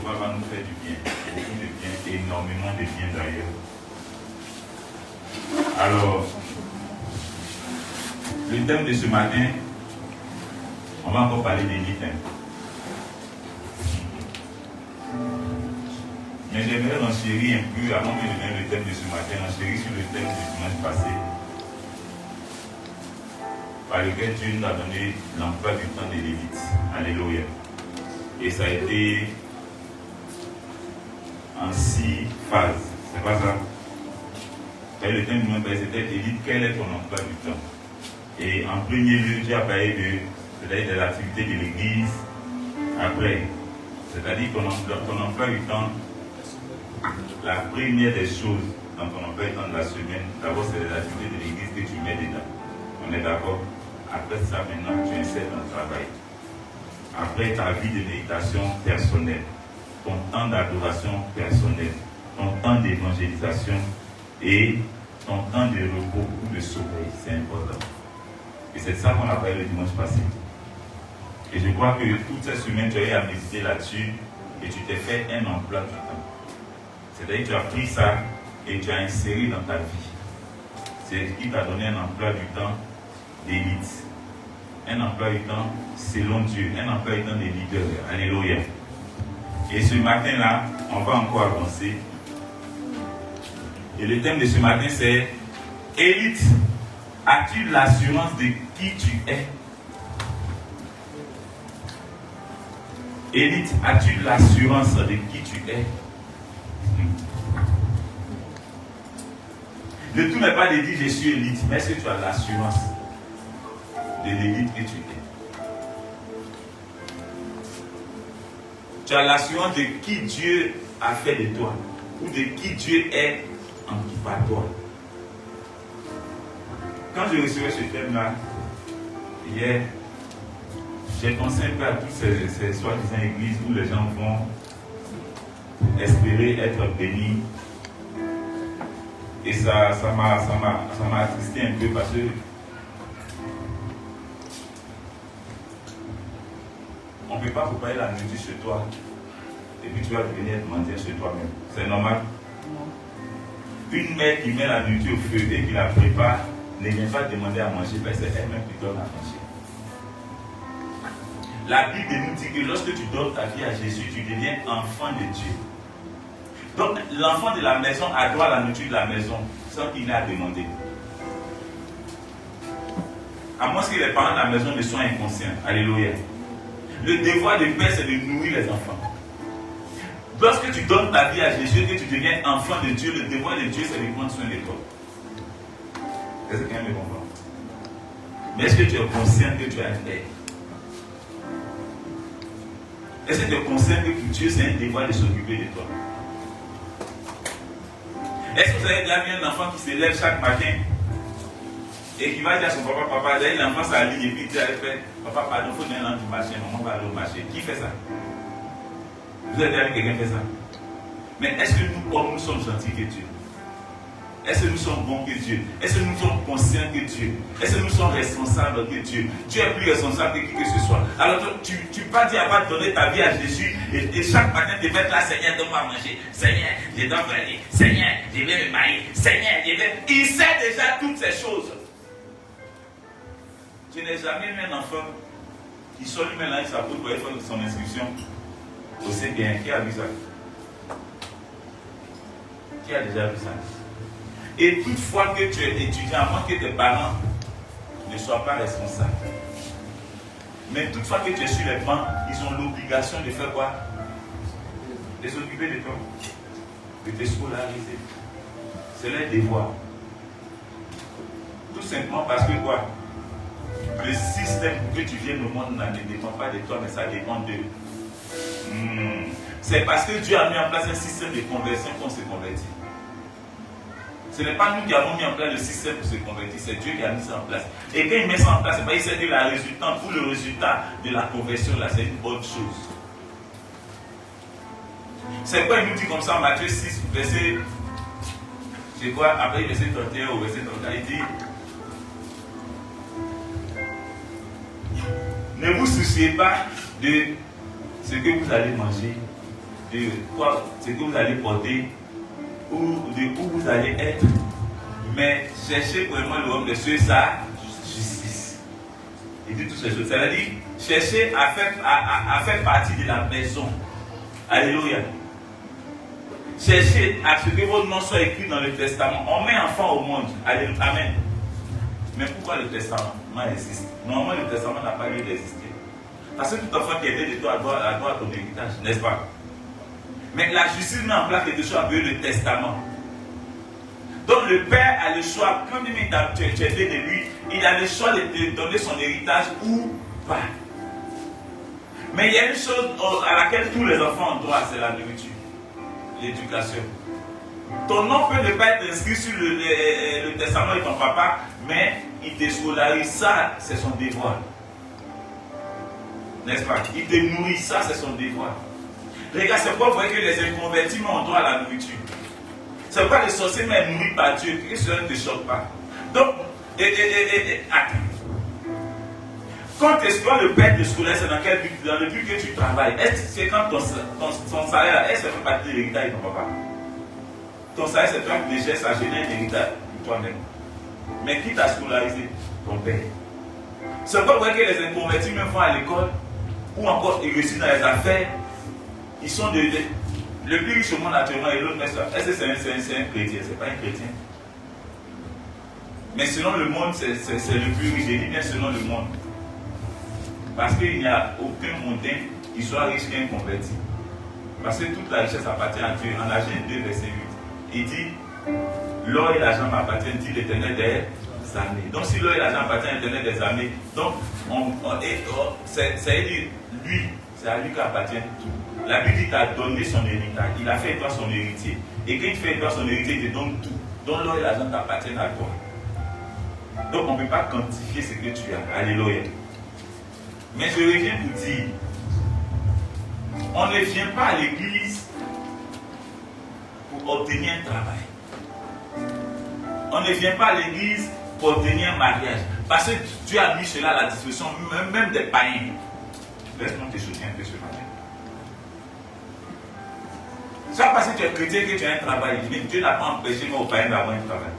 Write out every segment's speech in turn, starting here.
recevoir va nous faire du bien, beaucoup de bien, énormément de bien d'ailleurs. Alors, le thème de ce matin, on va encore parler d'élite. Mais j'aimerais enchérir un peu, avant que je donne le thème de ce matin, enchérir sur le thème du dimanche passé, par lequel Dieu nous a donné l'emploi du temps de l'élite. Alléluia. Et ça a été en 6 phases. C'est pas ça? Et le thème du dimanche passé, c'était l'élite, quel est ton emploi du temps? Et en premier lieu, Dieu a parlé de l'activité de l'église. Après, c'est-à-dire ton emploi du temps, la première des choses dans ton emploi du temps de la semaine, d'abord c'est les activités de l'église que tu mets dedans. On est d'accord? Après ça, maintenant, tu insères ton travail. Après ta vie de méditation personnelle, ton temps d'adoration personnelle, ton temps d'évangélisation et ton temps de repos ou de sommeil, c'est important. Et c'est ça qu'on a parlé le dimanche passé. Et je crois que toute cette semaine, tu as eu à méditer là-dessus et tu t'es fait un emploi du temps. C'est-à-dire que tu as pris ça et tu as inséré dans ta vie. C'est ce qui t'a donné un emploi du temps d'élite. Un emploi du temps selon Dieu. Un emploi du temps de leader. Alléluia. Et ce matin-là, on va encore avancer. Et le thème de ce matin, c'est élite. As-tu l'assurance de qui tu es? Élite, as-tu l'assurance de qui tu es? Le tout n'est pas de dire je suis élite, mais est-ce que tu as l'assurance de l'élite que tu es? Tu as l'assurance de qui Dieu a fait de toi, ou de qui Dieu est par toi. Quand je recevais ce thème-là, hier, j'ai pensé un peu à toutes ces soi-disant églises où les gens vont espérer être bénis. Et ça m'a attristé un peu parce que on ne peut pas préparer la nourriture chez toi et puis tu vas venir mentir chez toi-même. C'est normal? Une mère qui met la nourriture au feu et qui la prépare ne vient pas demander à manger parce que c'est elle-même qui donne à manger. La Bible nous dit que lorsque tu donnes ta vie à Jésus, tu deviens enfant de Dieu. Donc l'enfant de la maison a droit à la nourriture de la maison sans qu'il n'ait à demander. À moins que les parents de la maison ne soient inconscients. Alléluia. Le devoir de père, c'est de nourrir les enfants. Lorsque tu donnes ta vie à Jésus et que tu deviens enfant de Dieu, le devoir de Dieu, c'est de prendre soin de toi. Est-ce que quelqu'un me comprend? Mais est-ce que tu es conscient que tu as un père? Est-ce que tu es conscient que pour Dieu, c'est un devoir de s'occuper de toi? Est-ce que vous avez déjà vu un enfant qui se lève chaque matin et qui va dire à son papa, papa, d'ailleurs l'enfant s'aligne et puis il dit à fait, papa, pardon, il faut donner l'enfant du marché, maman va aller au marché. Qui fait ça? Vous avez déjà vu quelqu'un faire ça? Mais est-ce que nous, hommes, nous sommes gentils que Dieu? Est-ce que nous sommes bons que Dieu? Est-ce que nous sommes conscients que Dieu? Est-ce que nous sommes responsables que Dieu? Dieu est plus responsable que qui que ce soit. Alors tu ne peux pas dire à donner ta vie à Jésus et chaque matin te mettre là, Seigneur, donne-moi à manger. Seigneur, je dois venir. Seigneur, je vais me marier. Seigneur, je vais... Il sait déjà toutes ces choses. Tu n'es jamais vu un enfant qui sort lui-même là, il s'appuie pour faire son inscription au CP1. Qui a vu ça? Qui a déjà vu ça? Et toutefois que tu es étudiant, à moins que tes parents ne soient pas responsables. Mais toutefois que tu es sur les bancs, ils ont l'obligation de faire quoi? De s'occuper de toi, de te scolariser. C'est leur devoir. Tout simplement parce que quoi? Le système que tu viennes au monde ne dépend pas de toi, mais ça dépend d'eux. C'est parce que Dieu a mis en place un système de conversion qu'on se convertit. Ce n'est pas nous qui avons mis en place le système pour se convertir, c'est Dieu qui a mis ça en place. Et quand il met ça en place, il sait que la résultante ou le résultat de la conversion, là, c'est une bonne chose. C'est pourquoi il nous dit comme ça en Matthieu 6, verset, je crois, après verset 31 au verset 31, il dit, ne vous souciez pas de ce que vous allez manger, de quoi, ce que vous allez porter ou de où vous allez être, mais cherchez vraiment le royaume des cieux, sa justice. Il dit toutes ces choses. Ça veut dire cherchez à faire partie de la maison. Alléluia. Cherchez à ce que votre nom soit écrit dans le testament. On met enfant au monde. Alléluia. Amen. Mais pourquoi le testament existe? Normalement, le testament n'a pas lieu d'exister. Parce que tout enfant qui est né de toi doit ton héritage, n'est-ce pas? Mais la justice met en place quelque chose appelé le testament. Donc le père a le choix, quand tu es né de lui, il a le choix de donner son héritage ou pas. Mais il y a une chose à laquelle tous les enfants ont droit, c'est la nourriture, l'éducation. Ton nom peut ne pas être inscrit sur le testament de ton papa, mais il te scolarise, ça c'est son devoir. N'est-ce pas? Il te nourrit, ça c'est son devoir. Regarde, c'est pourquoi vous voyez que les inconvertis ont droit à la nourriture. C'est pourquoi les sorciers sont nourris par Dieu, que cela ne te choque pas. Donc, attends. Quand le père te scolarise, c'est dans quel but? Dans le but que tu travailles. Est-ce que c'est quand ton salaire, est-ce que ça fait partie de l'héritage de ton papa? Ton salaire, c'est toi qui déchets, ça génère un héritage pour toi-même. Mais qui t'a scolarisé? Ton père. C'est pourquoi vous voyez que les inconvertis même vont à l'école, ou encore ils réussissent dans les affaires. Ils sont le plus riche au monde actuellement et l'autre, est-ce que c'est un chrétien? C'est pas un chrétien. Mais selon le monde, c'est le plus riche. Je dis bien selon le monde. Parce qu'il n'y a aucun mondain qui soit riche qu'un converti. Parce que toute la richesse appartient à Dieu. En Genèse 2, verset 8. Il dit, l'or et l'argent m'appartiennent, dit l'Éternel des armées. Donc si l'or et l'argent appartiennent à l'Éternel des armées, donc c'est lui, c'est à lui qu'appartient tout. La Bible dit qu'il t'a donné son héritage. Il a fait de toi son héritier. Et quand il fait de toi son héritier, il te donne tout. Donc l'or et l'argent t'appartiennent à toi. Donc on ne peut pas quantifier ce que tu as. Alléluia. Mais je reviens pour dire, on ne vient pas à l'église pour obtenir un travail. On ne vient pas à l'église pour obtenir un mariage. Parce que Dieu a mis cela à la disposition même des païens. Laisse-moi te choquer un peu ce matin. C'est pas parce que tu es chrétien que tu as un travail. Mais Dieu n'a pas empêché aux païens d'avoir un travail.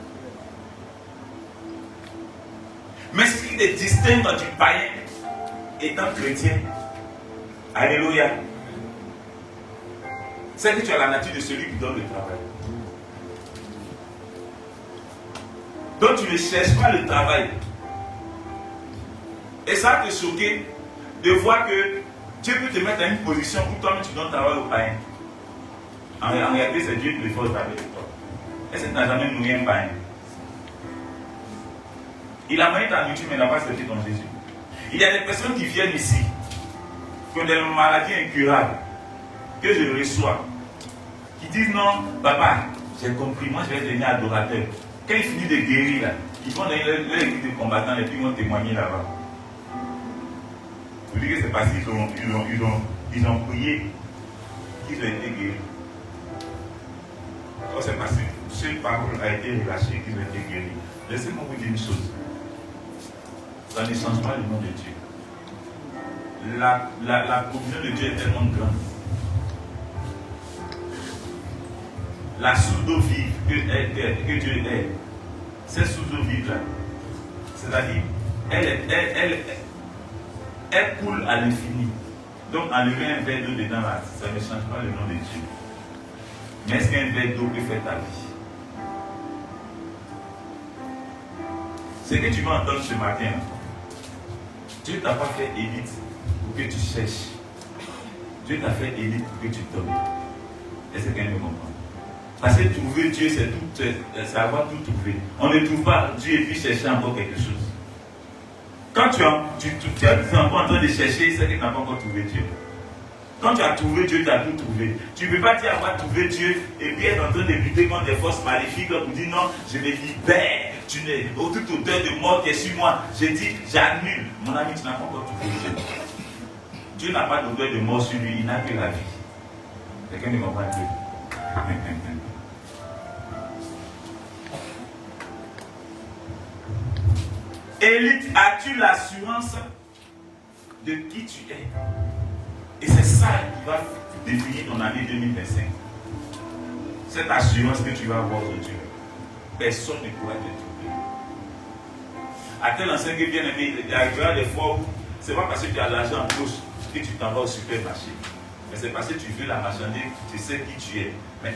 Mais ce qui te distingue du païen étant chrétien, alléluia, c'est que tu as la nature de celui qui donne le travail. Donc tu ne cherches pas le travail. Et ça va te choquer de voir que Dieu peut te mettre dans une position où toi-même tu donnes le travail au païen. En réalité, c'est Dieu qui le fait au travail de toi. Est-ce que tu n'as jamais nourri un païen? Il a mangé ta nourriture, mais il n'a pas accepté ton Jésus. Il y a des personnes qui viennent ici, qui ont des maladies incurables, que je reçois, qui disent non, papa, j'ai compris, moi je vais devenir adorateur. Quand ils finissent de guérir, là, ils vont dans leur équipe de combattants et puis ils vont témoigner là-bas. Vous dites que c'est parce qu'ils ont prié qu'ils ont été guéris. Oh, c'est parce que cette parole a été relâchée qu'ils ont été guéris. Laissez-moi vous dire une chose. Ça ne change pas le nom de Dieu. La communion de Dieu est tellement grande. La source d'eau vive que Dieu est, cette source d'eau vive là, c'est-à-dire, elle coule à l'infini. Donc, enlever un verre d'eau dedans là, ça ne change pas le nom de Dieu. Mais est-ce qu'un verre d'eau peut faire ta vie? Ce que tu vas entendre ce matin, Dieu ne t'a pas fait élite pour que tu cherches. Dieu t'a fait élite pour que tu donnes. Est-ce que quelqu'un me comprend? Parce que trouver Dieu, c'est avoir tout trouvé. On ne trouve pas Dieu et puis chercher encore quelque chose. Quand tu es encore en train de chercher, c'est que tu n'as pas encore trouvé Dieu. Quand tu as trouvé Dieu, tu as tout trouvé. Tu ne peux pas dire avoir trouvé Dieu et puis être en train de lutter contre des forces maléfiques pour dire non, je me libère. Tu n'es toute odeur de mort qui est sur moi. Je dis, j'annule. Mon ami, tu n'as pas encore trouvé Dieu. Dieu n'a pas d'odeur de mort sur lui, il n'a que la vie. Quelqu'un me comprend Dieu? Élite, as-tu l'assurance de qui tu es? Et c'est ça qui va définir ton année 2025. Cette assurance que tu vas avoir de Dieu, personne ne pourra te tromper. À tel enseigne que bien aimé, il arrivera des fois où c'est pas parce que tu as l'argent en poche que tu t'en vas au supermarché. Mais c'est parce que tu veux la marchandise, tu sais qui tu es. Mais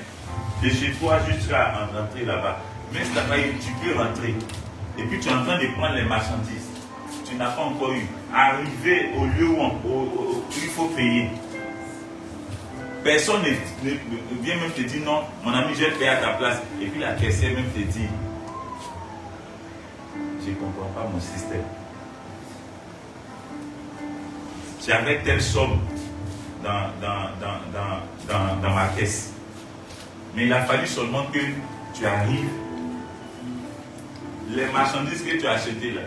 de chez toi jusqu'à rentrer là-bas, même si tu n'as pas eu, tu peux rentrer. Et puis tu es en train de prendre les marchandises. Tu n'as pas encore eu. Arriver au lieu où il faut payer. Personne ne vient même te dire non, mon ami, je vais payer à ta place. Et puis la caissière même te dit, je ne comprends pas mon système. J'avais telle somme dans ma caisse. Mais il a fallu seulement que tu arrives. Les marchandises que tu as achetées là,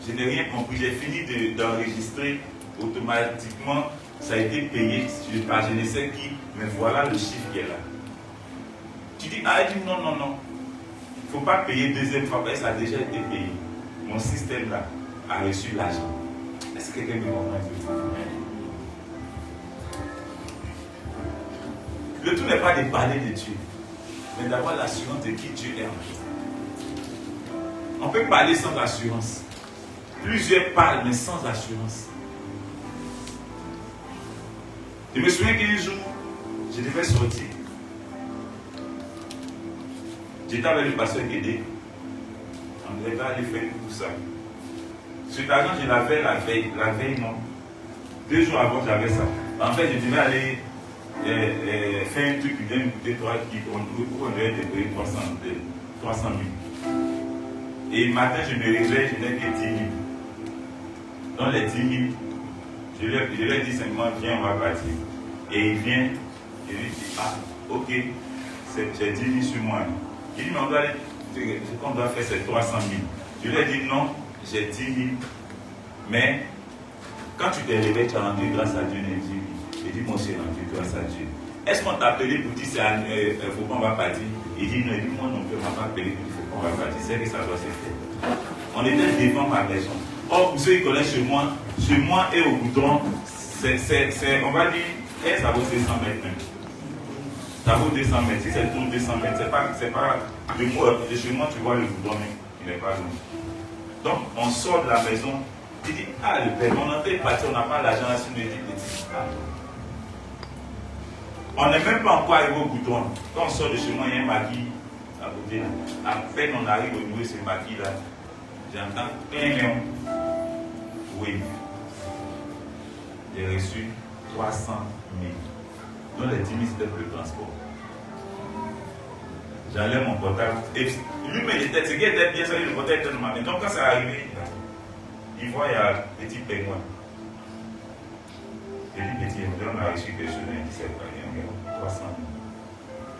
je n'ai rien compris. J'ai fini d'enregistrer automatiquement. Ça a été payé par je ne sais qui, mais voilà le chiffre qui est là. Tu dis, ah, il dit non. Il ne faut pas payer deuxième fois parce que ça a déjà été payé. Mon système là a reçu l'argent. Est-ce que quelqu'un me comprend? Le tout n'est pas de parler de Dieu, mais d'avoir l'assurance de qui Dieu est en fait. On peut parler sans assurance. Plusieurs parlent, mais sans assurance. Je me souviens qu'un jour, je devais sortir. J'étais avec le pasteur Guédé. On devait aller faire tout ça. Cet argent, je l'avais la veille non. 2 jours avant, j'avais ça. En fait, je devais aller faire un truc qui devait me coûter 3 on devait payer 300 000. Et le matin, je me réveille, je n'ai que 10 000. Dans les 10 000, je lui ai dit simplement, viens, on va partir. Et il vient, et lui dit, ah, ok, j'ai 10 000 sur moi. Il dit, mais ce qu'on doit faire, c'est 300 000. Je lui ai dit, non, j'ai 10 000. Mais, quand tu t'es réveillé, tu as rendu grâce à Dieu, il dit, oui. Il dit, moi aussi, j'ai rendu grâce à Dieu. Est-ce qu'on t'a appelé pour dire, il faut qu'on va partir? Il dit, non, il dit, moi non plus, on ne m'a pas appelé pour dire, il faut qu'on va partir. C'est que ça doit se faire. On était devant ma maison. Or, pour ceux qui connaissent chez moi et au goudron, on va dire, ça vaut 200 mètres même. Ça vaut 200 mètres. Si c'est tout 200 mètres, c'est pas de chez moi, tu vois le goudron, mais il n'est pas loin. Donc, on sort de la maison, il dit, ah, le père, on est en train de partir, on n'a pas l'argent là, il dit, ah. On n'est même pas encore arrivé au goudron. Quand on sort de chez moi, il y a un maquis à côté. À peine on arrive au niveau de ce maquis-là, j'entends 1 million. Oui. J'ai reçu 300 000. Donc les 10 000 c'était pour le transport. J'enlève mon portable. Et lui, mais il était bien, ça, le portable était dans ma main. Donc quand ça est arrivé, il voit, il y a un petit pingouin. Et lui, petit, on a reçu quelque chose, il dit, c'est pas bien, 300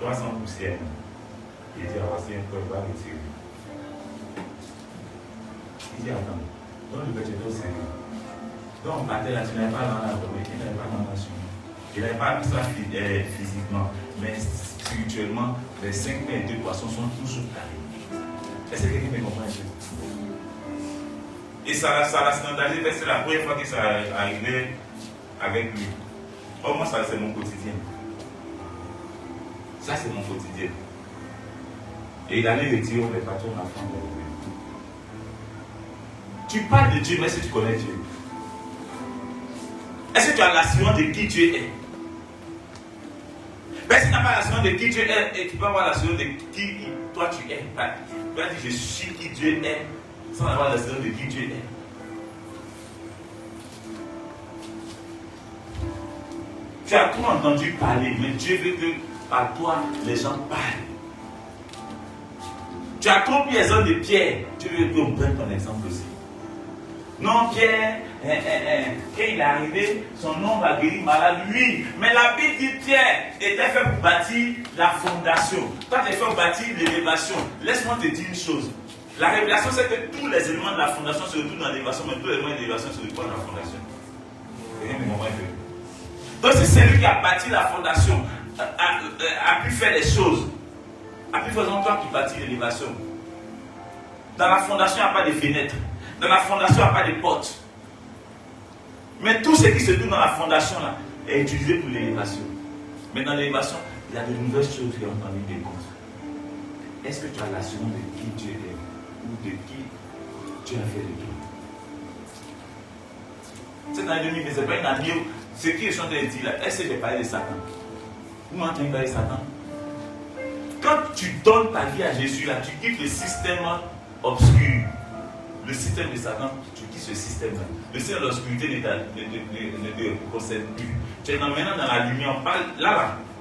000. 300 poussières. Il dit, ah, c'est un peu, il va retirer. Il dit, attends, donc le petit est sérieux. Donc, à tel là, tu n'avais pas dans la tombe, tu n'avais pas dans la suite. Il n'avait pas ça physiquement, mais spirituellement, les 5 pains et 2 poissons sont toujours carrés. Est-ce que quelqu'un me comprend? Et ça l'a scandalisé, c'est la première fois que ça arrivait avec lui. Au moins, ça, c'est mon quotidien. Ça, c'est mon quotidien. Et il allait retirer les patrons de la femme de lui. Tu parles de Dieu, mais est-ce que tu connais Dieu? Est-ce que tu as l'assurance de qui tu es? Mais si tu n'as pas l'assurance de qui tu es, et tu peux avoir l'assurance de qui toi tu es. Tu vas dire je suis qui Dieu est, sans avoir l'assurance de qui Dieu est. Tu as trop entendu parler, mais Dieu veut que par toi les gens parlent. Tu as trop pris l'exemple de Pierre, Dieu veut qu'on prenne ton exemple aussi. Non, Pierre, quand il est arrivé, son homme a guéri malade, oui. Mais la Bible dit Pierre était fait pour bâtir la fondation. Toi, tu es fait pour bâtir l'élévation. Laisse-moi te dire une chose. La révélation, c'est que tous les éléments de la fondation se retrouvent dans l'élévation, mais tous les éléments de l'élévation se retrouvent dans la fondation. Donc, c'est celui qui a bâti la fondation, a pu faire les choses. A pu faire toi qui bâtis l'élévation. Dans la fondation, il n'y a pas de fenêtres. Dans la fondation, il n'y a pas de portes. Mais tout ce qui se trouve dans la fondation, là, est utilisé pour l'élévation. Mais dans l'élévation, il y a de nouvelles choses qui ont envie de compte. Est-ce que tu as l'assurance de qui tu es ou de qui tu as fait de toi? Cette année 2020, ce n'est pas une année où ce qui est chanté de dire là, est-ce que j'ai parlé de Satan? Vous m'entendez parler de Satan? Quand tu donnes ta vie à Jésus, là, tu quittes le système obscur, le système de Satan, tu quittes ce système-là. Le système de l'obscurité ne te concerne plus. Tu es maintenant dans la lumière.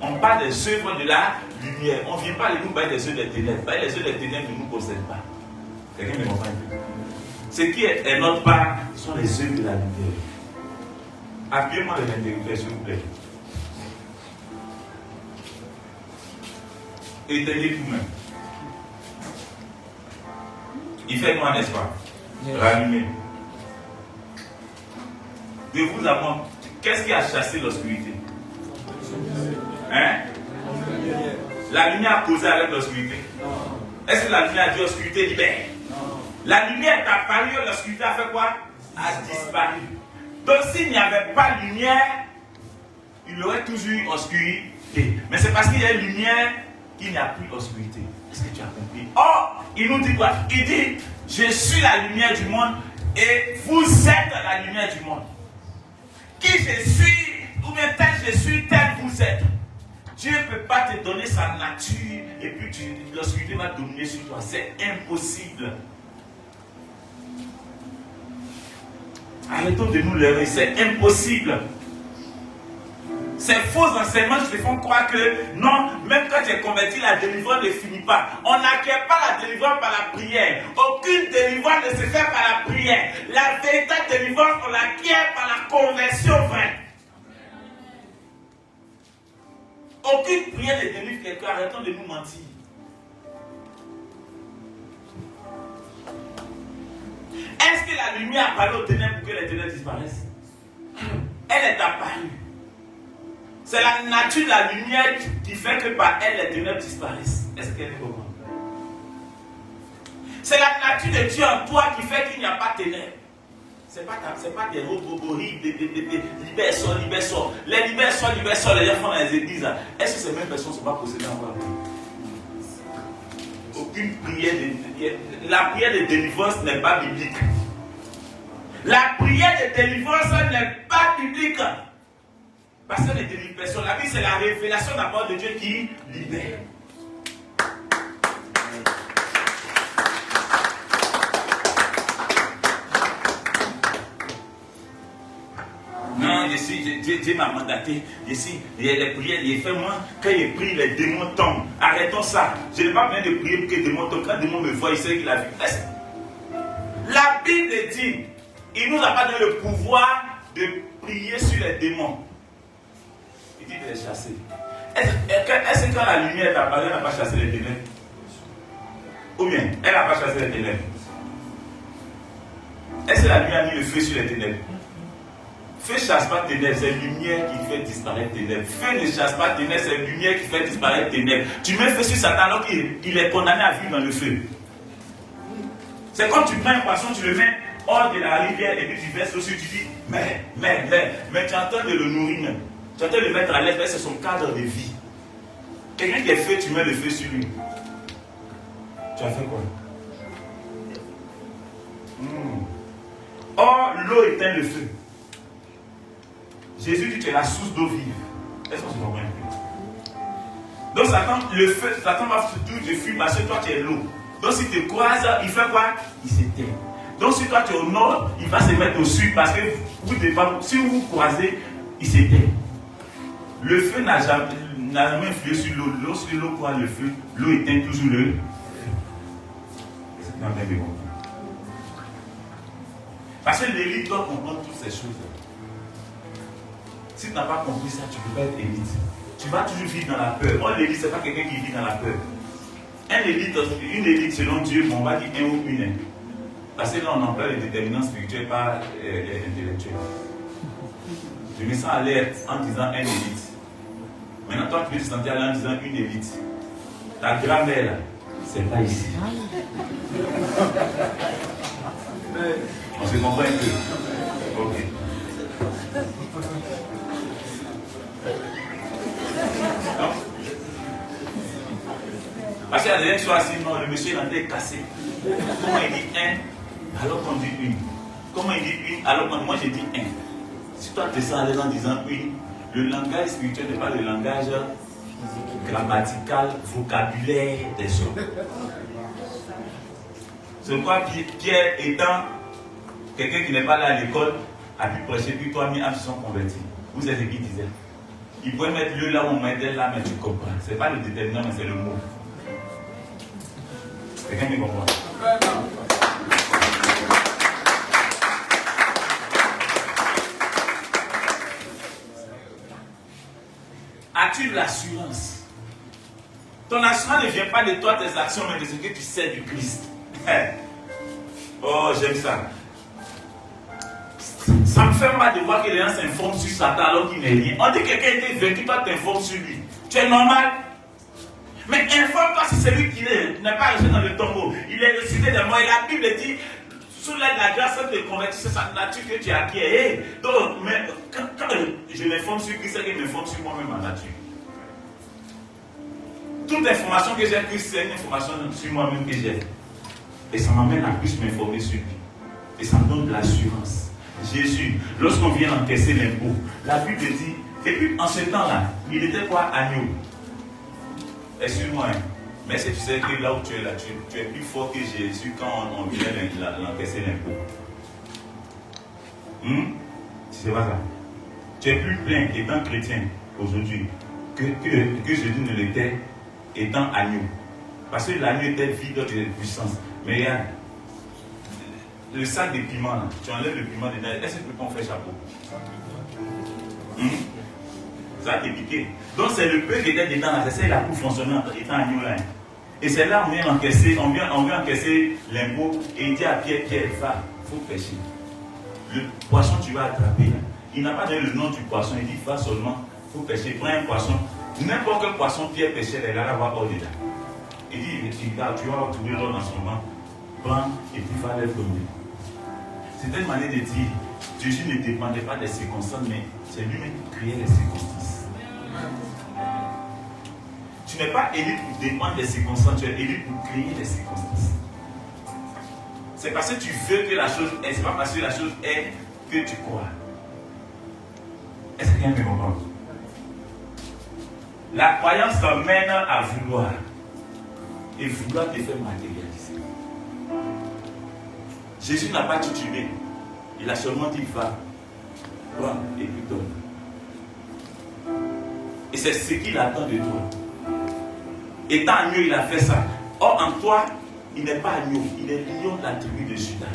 On parle des œuvres de la lumière. On ne vient pas nous parler des œuvres des ténèbres. Les œuvres des ténèbres ne nous concernent pas. Quelqu'un me comprend un peu? Ce qui est notre part sont les œuvres de la lumière. Appuyez-moi les interrupteurs, s'il vous plaît. Éteignez tout-même. Il fait noir, n'est-ce pas? Rallumez. De vous à moi, qu'est-ce qui a chassé l'obscurité? Hein? La lumière a causé avec l'obscurité. Est-ce que la lumière a dit obscurité libère? La lumière est apparue, l'obscurité a fait quoi? A disparu. Donc s'il n'y avait pas de lumière, il y aurait toujours eu obscurité. Mais c'est parce qu'il y a une lumière qu'il n'y a plus d'obscurité. Est-ce que tu as compris? Oh, il nous dit quoi? Il dit, je suis la lumière du monde et vous êtes la lumière du monde. Qui je suis, ou bien tel je suis, tel vous êtes. Dieu ne peut pas te donner sa nature et puis l'obscurité va dominer sur toi. C'est impossible. Arrêtons de nous leurrer, c'est impossible. Ces faux enseignements te font croire que non, même quand tu es converti, la délivrance ne finit pas. On n'acquiert pas la délivrance par la prière. Aucune délivrance ne se fait par la prière. La véritable délivrance, on l'acquiert par la conversion vraie. Aucune prière ne délivre quelqu'un. Arrêtons de nous mentir. Est-ce que la lumière a parlé aux ténèbres pour que les ténèbres disparaissent? Elle est apparue. C'est la nature de la lumière qui fait que par elle les ténèbres disparaissent. Est-ce qu'elle est comment? C'est la nature de Dieu en toi qui fait qu'il n'y a pas de ténèbres. Ce n'est pas des robobories, des libères-sort. Les libères-sort, les gens font dans les églises. Est-ce que ces mêmes personnes ne sont pas possédées encore? Aucune prière la prière de délivrance n'est pas biblique. La prière de délivrance n'est pas biblique. Parce que les délivrations, la vie c'est la révélation de la parole de Dieu qui libère. Non, Dieu m'a mandaté. Ici, il y a les prières, il fait moi, quand il prie, les démons tombent. Arrêtons ça. Je n'ai pas besoin de prier pour que les démons tombent. Quand le démon me voit, il sait qu'il a vu. La Bible dit, il ne nous a pas donné le pouvoir de prier sur les démons. Il dit de les chasser. Est-ce que quand la lumière est apparue, elle n'a pas chassé les ténèbres? Ou bien, elle n'a pas chassé les ténèbres? Est-ce que la lumière a mis le feu sur les ténèbres? Feu ne chasse pas ténèbres, c'est lumière qui fait disparaître ténèbres. Feu ne chasse pas ténèbres, c'est lumière qui fait disparaître ténèbres. Tu mets feu sur Satan alors qu'il est condamné à vivre dans le feu. C'est comme tu prends un poisson, tu le mets hors de la rivière et puis tu verses dessus, tu dis, mais tu es en train de le nourrir même. Tu es en train de le mettre à l'aise, c'est son cadre de vie. Quelqu'un qui est feu, tu mets le feu sur lui. Tu as fait quoi? Or, l'eau éteint le feu. Jésus dit que tu es la source d'eau vive. Est-ce qu'on se comprend? Donc Satan va toujours te fuir parce que toi tu es l'eau. Donc s'il te croise, il fait quoi? Il s'éteint. Donc si toi tu es au nord, il va se mettre au sud parce que si vous vous croisez, il s'éteint. Le feu n'a jamais influé sur l'eau. Lorsque l'eau croise le feu, l'eau éteint toujours le feu. C'est dans les démons. Parce que l'élite doit comprendre toutes ces choses. Si tu n'as pas compris ça, tu ne peux pas être élite. Tu vas toujours vivre dans la peur. Or, l'élite, ce n'est pas quelqu'un qui vit dans la peur. Une élite, selon Dieu, on va dire un ou une. Parce que là, on emploie les déterminants spirituels, pas les intellectuels. Je me sens à l'air en disant un élite. Maintenant, toi, tu peux te sentir à l'air en disant une élite. Ta grand-mère, là, c'est pas ici. On se comprend un peu. Ok. Parce qu'il y a des gens qui sont assis, non, le monsieur il en est cassé. Comment il dit un alors qu'on dit une? Comment il dit une alors que moi j'ai dit un? Si toi tu te sens à l'aise en disant une, le langage spirituel n'est pas le langage grammatical, vocabulaire des hommes. C'est pourquoi Pierre étant quelqu'un qui n'est pas là à l'école, a pu prêcher, puis 3000 âmes se sont convertis. Vous savez ce qu'il disait? Il pouvait mettre le là où on mettait là, mais tu comprends. Ce n'est pas le déterminant, mais c'est le mot. Quelqu'un me comprend? As-tu l'assurance? Ton assurance ne vient pas de toi, tes actions, mais de ce que tu sais du Christ. Oh, j'aime ça. Ça me fait mal de voir que les gens s'informent sur Satan alors qu'il n'est rien. On dit que quelqu'un était vaincu, toi t'informes sur lui. Tu es normal. Mais informe-toi si c'est lui qui n'est pas resté dans le tombeau. Il est ressuscité des morts. Et la Bible dit, sous l'aide de la grâce de te convertir, c'est sa nature que tu acquiers. Donc, mais, quand je m'informe sur Christ, c'est que je m'informe sur moi-même en nature. Toute information que j'ai prise, c'est une information sur moi-même que j'ai. Et ça m'amène à plus m'informer sur lui. Et ça me donne de l'assurance. Jésus, lorsqu'on vient encaisser l'impôt, la Bible dit, et puis en ce temps-là, il était quoi? Agneau. Excuse-moi, hein. Mais est-ce que tu sais que là où tu es là, tu es plus fort que Jésus quand on vient l'encaisser l'impôt? Tu sais pas ça? Tu es plus plein étant chrétien aujourd'hui que Jésus ne l'était étant agneau. Parce que l'agneau était vide de puissance. Mais regarde, le sac de piment, là, tu enlèves le piment dedans, est-ce que tu peux pas en faire chapeau? Ça t'est piqué. Donc c'est le peu qui était dedans, c'est ça, il a pu fonctionner étant agneau là. Et c'est là où on vient encaisser l'impôt et il dit à Pierre, va, il faut pêcher. Le poisson tu vas attraper là. Il n'a pas donné le nom du poisson, il dit va seulement, il faut pêcher, prends un poisson. N'importe quel poisson Pierre pêchait, il allait avoir hors dedans. Il dit, tu vas trouver l'eau dans son vent, prends et puis va les donner. C'est une manière de dire, Jésus ne dépendait pas des circonstances, mais c'est lui-même qui créait les circonstances. Tu n'es pas élu pour dépendre des circonstances, tu es élu pour créer les circonstances. C'est parce que tu veux que la chose est, c'est pas parce que la chose est que tu crois. Est-ce que quelqu'un me comprend? La croyance t'emmène à vouloir. Et vouloir te fait matérialiser. Jésus n'a pas titubé. Il a seulement dit va, prends et puis donne. Et c'est ce qu'il attend de toi. Étant agneau, il a fait ça. Or, en toi, il n'est pas agneau, il est lion de la tribu de Juda.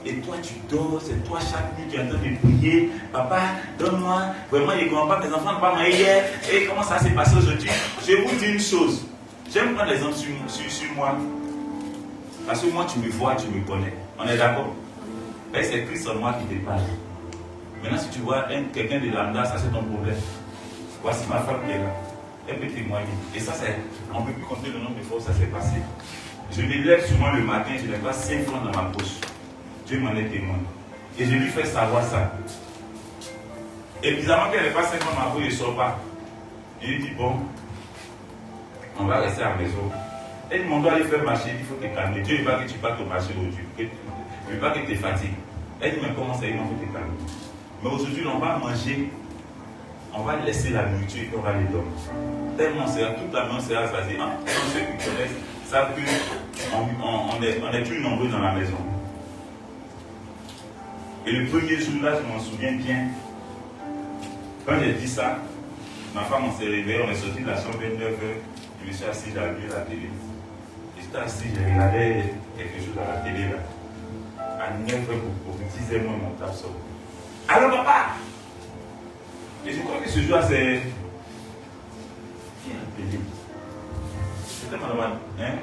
Et toi, tu dors, c'est toi chaque nuit, tu es en train de prier. Papa, donne-moi. Vraiment, il ne comprend pas, mes enfants n'ont pas mangé hier. Et comment ça s'est passé aujourd'hui? Je vous dis une chose. J'aime prendre l'exemple sur moi. Parce que moi, tu me vois, tu me connais. On est d'accord? C'est Christ en moi qui te parle. Maintenant, si tu vois quelqu'un de lambda, ça c'est ton problème. Voici ma femme qui est là. Elle peut témoigner. Et ça, on ne peut plus compter le nombre de fois où ça s'est passé. Je me lève souvent le matin, je n'ai pas 5 francs dans ma poche. Dieu m'en est témoin. Et je lui fais savoir ça. Et bizarrement qu'elle n'est pas 5 francs dans ma poche, je ne sors pas. Je lui dis, bon, on va rester à la maison. Elle dit, on doit aller faire marcher, il faut te calmer. Dieu ne veut pas que tu partes au marché aujourd'hui. Il ne veut pas que tu te fatigues. Elle dit, mais comment ça, il faut te calmer. Mais aujourd'hui, on va manger, on va laisser la nourriture et puis on va les dormir. Tellement c'est toute la maison sera choisie. Ceux qui connaissent savent qu'on est plus nombreux dans la maison. Et le premier jour là, je m'en souviens bien. Quand j'ai dit ça, ma femme on s'est réveillé, on est sorti de la chambre vers 9h. Je me suis assis, j'ai allumé la télé. J'étais assis, j'ai regardé quelque chose à la télé là. À 9h pour 10h, moi mon table sort. Allô papa! Et je crois que ce jour-là, c'est. Qui a appelé? C'était madame. Hein?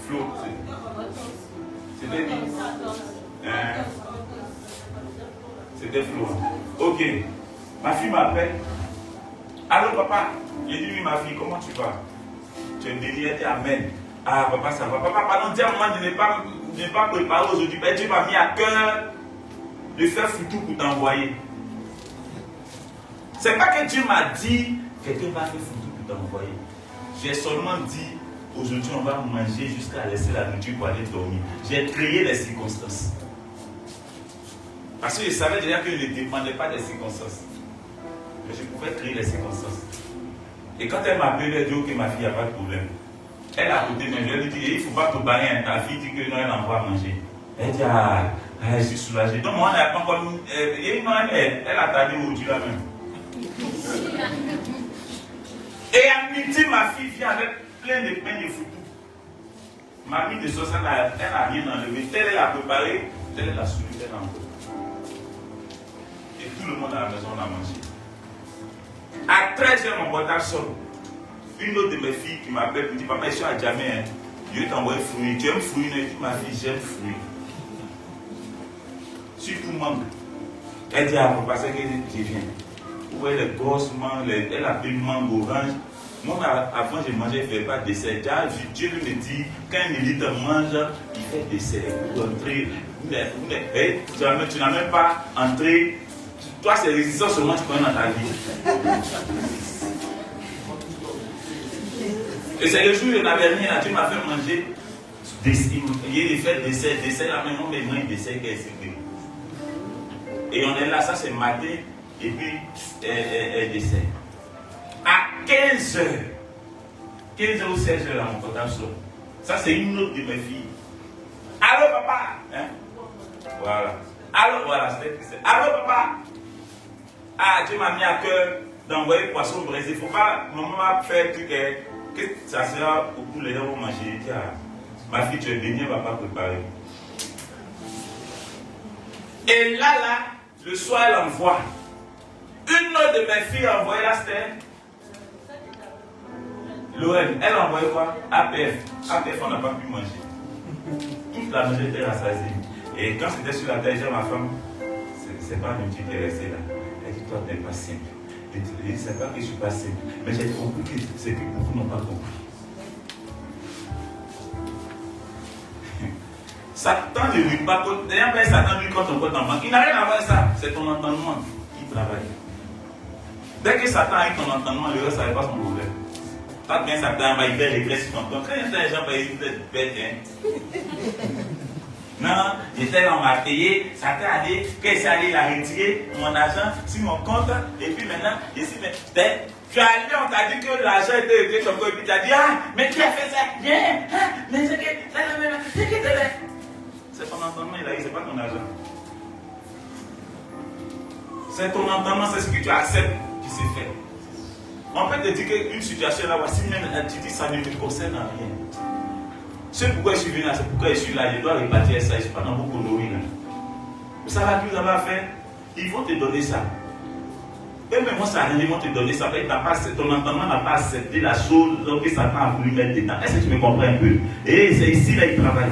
Flo. C'était qui? Hein? C'était Flo. Ok. Ma fille m'appelle. Allô papa? J'ai dit oui ma fille, comment tu vas? Tu es béni, elle dit amen. Ah papa ça va. Papa pardon, dis à maman de ne pas préparer aujourd'hui. Dieu m'a mis à cœur de faire foutu pour t'envoyer. C'est pas que Dieu m'a dit quelqu'un va faire foutu pour t'envoyer. J'ai seulement dit, aujourd'hui on va manger jusqu'à laisser la nourriture pour aller dormir. J'ai créé les circonstances. Parce que je savais déjà que je ne dépendais pas des circonstances. Mais je pouvais créer les circonstances. Et quand elle m'appelle, elle dit ok ma fille, il n'y a pas de problème. Elle a côté, mais je lui dis, il ne faut pas te barrer. Ta fille dit que non, elle envoie à manger. Elle dit, je suis soulagée. Donc moi, on n'a pas encore. Elle a tardé aujourd'hui là même. Et à midi, ma fille vient avec plein de pain de foutu. Mamie de sauce, elle n'a rien enlevé. Telle elle a préparé, telle elle a souli, telle elle a enlevé. Et tout le monde à la maison a mangé. À 13h, mon portable sonne. Une autre de mes filles qui m'appelle me dit, papa, je suis à Djamé, hein. Je vais t'envoyer fruits. Tu aimes fruits? Elle dit, ma fille, j'aime fruits. Surtout mangue. Elle dit, papa, c'est que je viens. Vous voyez les grosses mangues, elle a pris une mangue orange. Moi, avant, je mangeais, je ne faisais pas de dessert. Dieu me dit, quand un élite mange, il fait dessert. Pour entrer. Tu n'as même pas entré. Toi, c'est résistant seulement tu connais dans ta vie. Et c'est le jour où je n'avais rien, Dieu m'a fait manger. Il a fait dessert, la même non, mais moi, il dessert qu'elle s'est pris. Et on est là, ça c'est matin, et puis dessert. À 15h, 15h ou 16h, là, mon portable sort. Ça c'est une autre de mes filles. Allô, papa? Hein? Voilà. Allô, voilà, c'était. Allô, papa? Dieu m'a mis à cœur d'envoyer poisson braisé. Il ne faut pas, maman va faire un truc. Que ça sera au bout, les gens vont manger. Ma fille, tu es bénie, elle ne va pas préparer. Et là, le soir, elle envoie. Une autre de mes filles a envoyé la Stèle. L'OM, elle a envoyé quoi? APF. APF, on n'a pas pu manger. Toute la maison était rassasiée. Et quand c'était sur la terre, j'ai ma femme, c'est pas une petite qui est restée là. Elle dit, toi, tu n'es pas simple. Je ne sais pas que je ne suis pas simple. Mais j'ai compris que c'est que beaucoup n'ont pas compris. Satan ne lui pas contre. D'ailleurs, Satan lui contre ton compte en banque. Il n'a rien à voir avec ça. C'est ton entendement qui travaille. Dès que Satan a eu ton entendement, le reste, ça n'est pas son problème. Pas bien Satan, il fait les sur ton compte. Quand il y a des gens, ils disent bête. Non, j'étais dans ma payée, Satan a dit que c'est allé la retirer, mon argent, sur mon compte. Et puis maintenant, je suis, mais tu as allé, on t'a dit que l'argent était réglé sur ton compte. Et puis tu as dit, mais qui a fait ça? Viens, mais c'est que c'est ton entendement, il a eu, c'est pas ton argent. C'est ton entendement, c'est ce que tu acceptes qui s'est fait. On peut te dire qu'une situation là, voici même, tu dis ça ne me concerne rien. C'est pourquoi je suis venu là, c'est pourquoi je suis là, je dois répartir ça, je ne suis pas dans vos conneries là. Vous savez ce que vous avez à faire? Ils vont te donner ça. Et même moi, ça rien, ils vont te donner ça. Ton entendement n'a pas accepté la chose que Satan a voulu mettre dedans. Est-ce que tu me comprends un peu? Et c'est ici là, il travaille.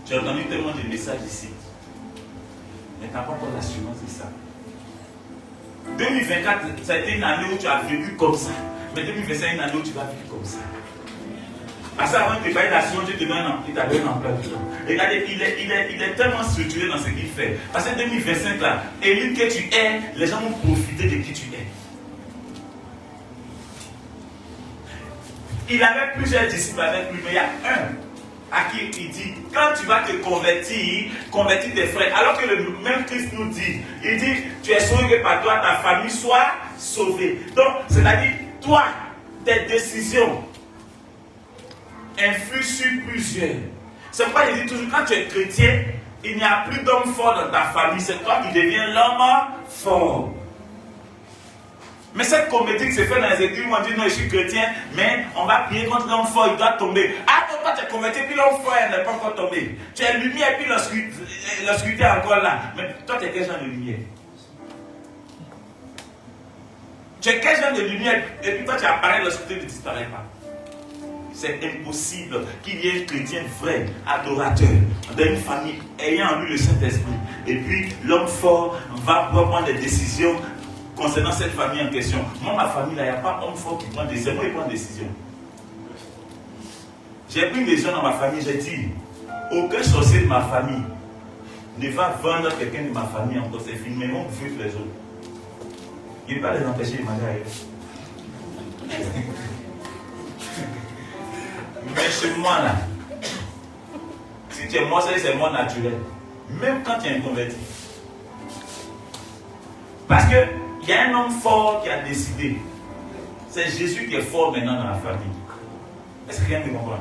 J'ai entendu tellement de messages ici. Mais tu n'as pas encore l'assurance de ça. 2024, ça a été une année où tu as vécu comme ça. Mais 2025, une année où tu vas vivre comme ça. Parce qu'avant de te faire l'assurance, Dieu te donne un emploi du temps. Regardez, il est tellement structuré dans ce qu'il fait. Parce que 2025, là, élite que tu es, les gens vont profiter de qui tu es. Il avait plusieurs disciples avec lui, mais il y a un à qui il dit, quand tu vas te convertir tes frères, alors que le même Christ nous dit, il dit, tu es sauvé que par toi, ta famille soit sauvée. Donc, c'est-à-dire, toi, tes décisions influent sur plusieurs. C'est pourquoi il dit toujours, quand tu es chrétien, il n'y a plus d'homme fort dans ta famille, c'est toi qui deviens l'homme fort. Mais cette comédie qui se fait dans les églises, on dit non, je suis chrétien, mais on va prier contre l'homme fort, il doit tomber. Ah, toi, tu es converti, puis l'homme fort, elle n'est pas encore tombé. Tu es lumière, puis l'obscurité est encore là. Mais toi, tu es quel genre de lumière? Tu es quel genre de lumière? Et puis toi, tu apparais, l'obscurité ne disparaît pas. C'est impossible qu'il y ait un chrétien vrai, adorateur, dans une famille ayant en lui le Saint-Esprit. Et puis, l'homme fort va pouvoir prendre des décisions concernant cette famille en question. Moi, ma famille, là, il n'y a pas homme fort qui prend des décisions. Moi, il prend des décisions. J'ai pris une décision dans ma famille, j'ai dit, aucun sorcier de ma famille ne va vendre quelqu'un de ma famille encore. C'est fini, mais on veut les autres. Il ne va pas les empêcher de manger ailleurs. Mais chez moi là, si tu es mort, c'est mort naturel. Même quand tu es inconverti. Parce qu'il y a un homme fort qui a décidé. C'est Jésus qui est fort maintenant dans la famille. Est-ce que quelqu'un me comprend?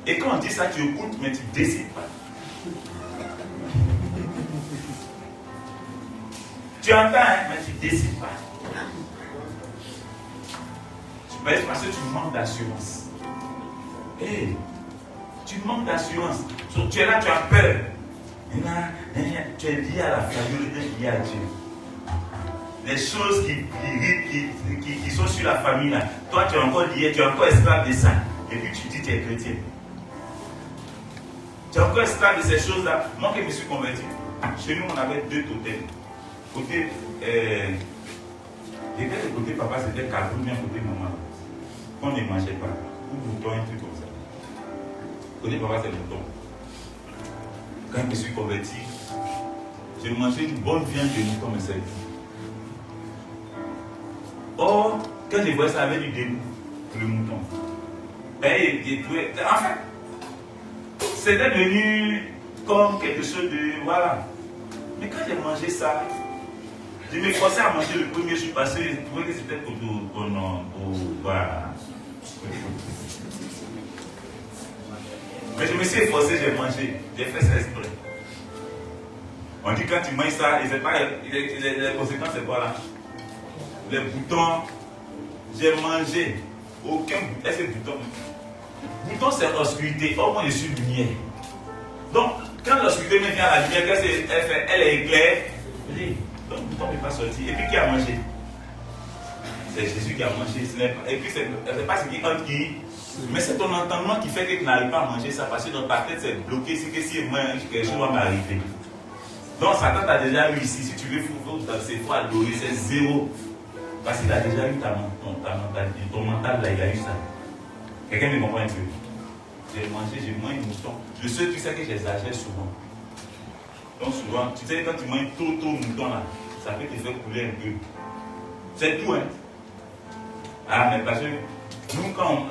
Et quand on dit ça, tu écoutes, mais tu ne décides pas. Tu entends, hein, mais tu ne décides pas. Parce que tu manques d'assurance. Hey, tu manques d'assurance. Tu es là, tu as peur. Tu es lié à la famille, lié à Dieu. Les choses qui sont sur la famille là, toi tu es encore lié, tu es encore esclave de ça. Et puis tu dis que tu es chrétien. Tu es encore esclave de ces choses là. Moi qui me suis converti, chez nous on avait 2 totems. Côté, côté papa c'était Cameroun, bien côté maman. On ne mangeait pas. Ou bouton, un truc comme ça. Côté papa c'est bouton. Quand je me suis converti, j'ai mangé une bonne viande de mouton, mais c'est tout. Or, quand je voyais ça avec du dégoût, le mouton. Enfin, c'était devenu comme quelque chose de. Voilà. Mais quand j'ai mangé ça, je me forçais à manger le premier jour parce que je trouvais que c'était voilà. Mais je me suis efforcé, j'ai mangé. J'ai fait ça exprès. On dit quand tu manges ça, et c'est pas, les conséquences, c'est quoi là? Les boutons, j'ai mangé. Aucun bouton. Est-ce que bouton? Bouton, c'est l'obscurité. Au moins, je suis lumière. Donc, quand l'obscurité me vient à la lumière, qu'est-ce qu'elle fait? Elle est éclairée. Donc, le bouton ne peut pas sortir. Et puis, qui a mangé? C'est Jésus qui a mangé. Et puis, c'est pas ce qui entre qui. Mais c'est ton entendement qui fait que tu n'arrives pas à manger ça. Parce que dans ta tête, c'est bloqué. C'est que si moi, quelque chose va m'arriver. Donc, Satan t'a déjà eu ici. Si tu veux, c'est faux adorer, c'est zéro. Parce qu'il a déjà eu ton mental là, il a eu ça. Quelqu'un me comprend un peu? J'ai mangé, j'ai mangé une mouton. Le seul truc, c'est que j'exagère souvent. Donc souvent, tu sais, quand tu manges trop mouton là, ça peut te faire couler un peu. C'est tout, hein. Ah, mais parce que nous, quand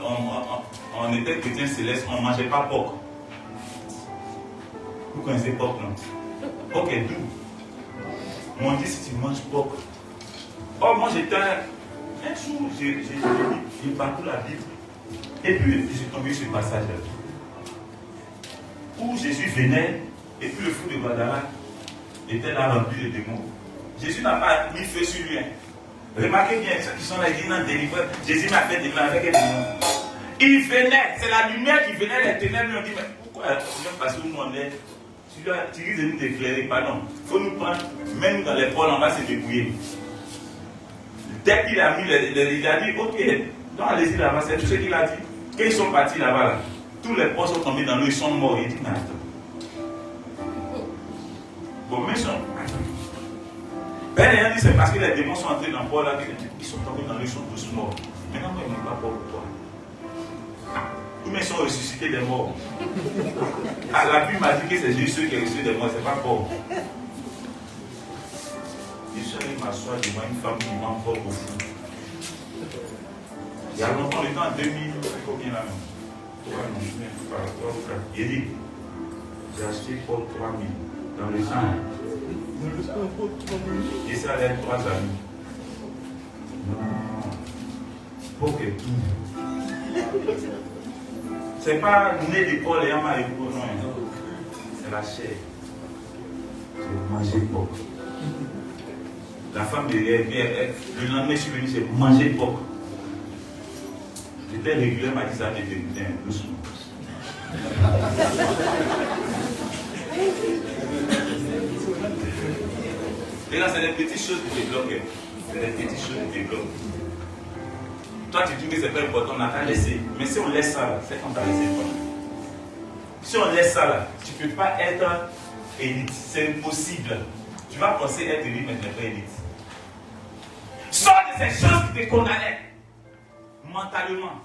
on était chrétiens célestes, on ne mangeait pas porc. Vous connaissez porc, non? Porc est doux. On dit si tu manges porc. Oh, moi j'étais un jour, j'ai parcouru la Bible et puis je suis tombé sur le passage où Jésus venait et puis le fou de Guadalajara était là rempli de démons. Jésus n'a pas mis feu sur lui. Hein. Remarquez bien, ceux qui sont là, ils disent non, délivré. Jésus m'a fait délivré avec un démon. Il venait, c'est la lumière qui venait, les ténèbres lui ont dit, mais pourquoi parce que nous on est, tu risques de nous éclairer, pardon. Il faut nous prendre, même dans les pôles, on va se débrouiller. Dès qu'il a mis, il a dit, ok, donc allez-y là-bas, c'est tout ce qu'il a dit. Quand ils sont partis là-bas, là, tous les porcs sont tombés dans l'eau, ils sont morts. Il dit, mais attends. Bon, mais ils sont. Ben, il a dit, c'est parce que les démons sont entrés dans le port là, ils sont tombés dans l'eau, ils sont tous morts. Maintenant, moi, ils ne m'ont pas pour toi. Tous mes sont ressuscités des morts. Ah, la Bible m'a dit que c'est juste ceux qui ont ressuscité des morts, c'est pas pauvre. Je suis allé m'asseoir devant une femme qui m'a encore beaucoup. Il y a longtemps, le temps en 2000, combien là même? 3 000, il dit, j'ai acheté pour 3 000 dans le sang. Et ça allait être 3 amis. Non. Pour que tout. C'est pas né d'épaule et un mal épaule, non. C'est la chair. C'est manger porc. La femme derrière, le lendemain, je suis venu, c'est manger porc. J'étais régulier, m'a dit ça, mais j'étais doucement. Et là, c'est des petites choses qui te bloquent. C'est des petites choses qui te bloquent. Toi, tu dis que c'est pas important, on a qu'à laisser. Mais si on laisse ça là, c'est qu'on t'a laissé pas. Si on laisse ça là, tu ne peux pas être élite. C'est impossible. Tu vas penser être élite, mais tu n'es pas élite. Sors de ces choses qui te condamnaient mentalement.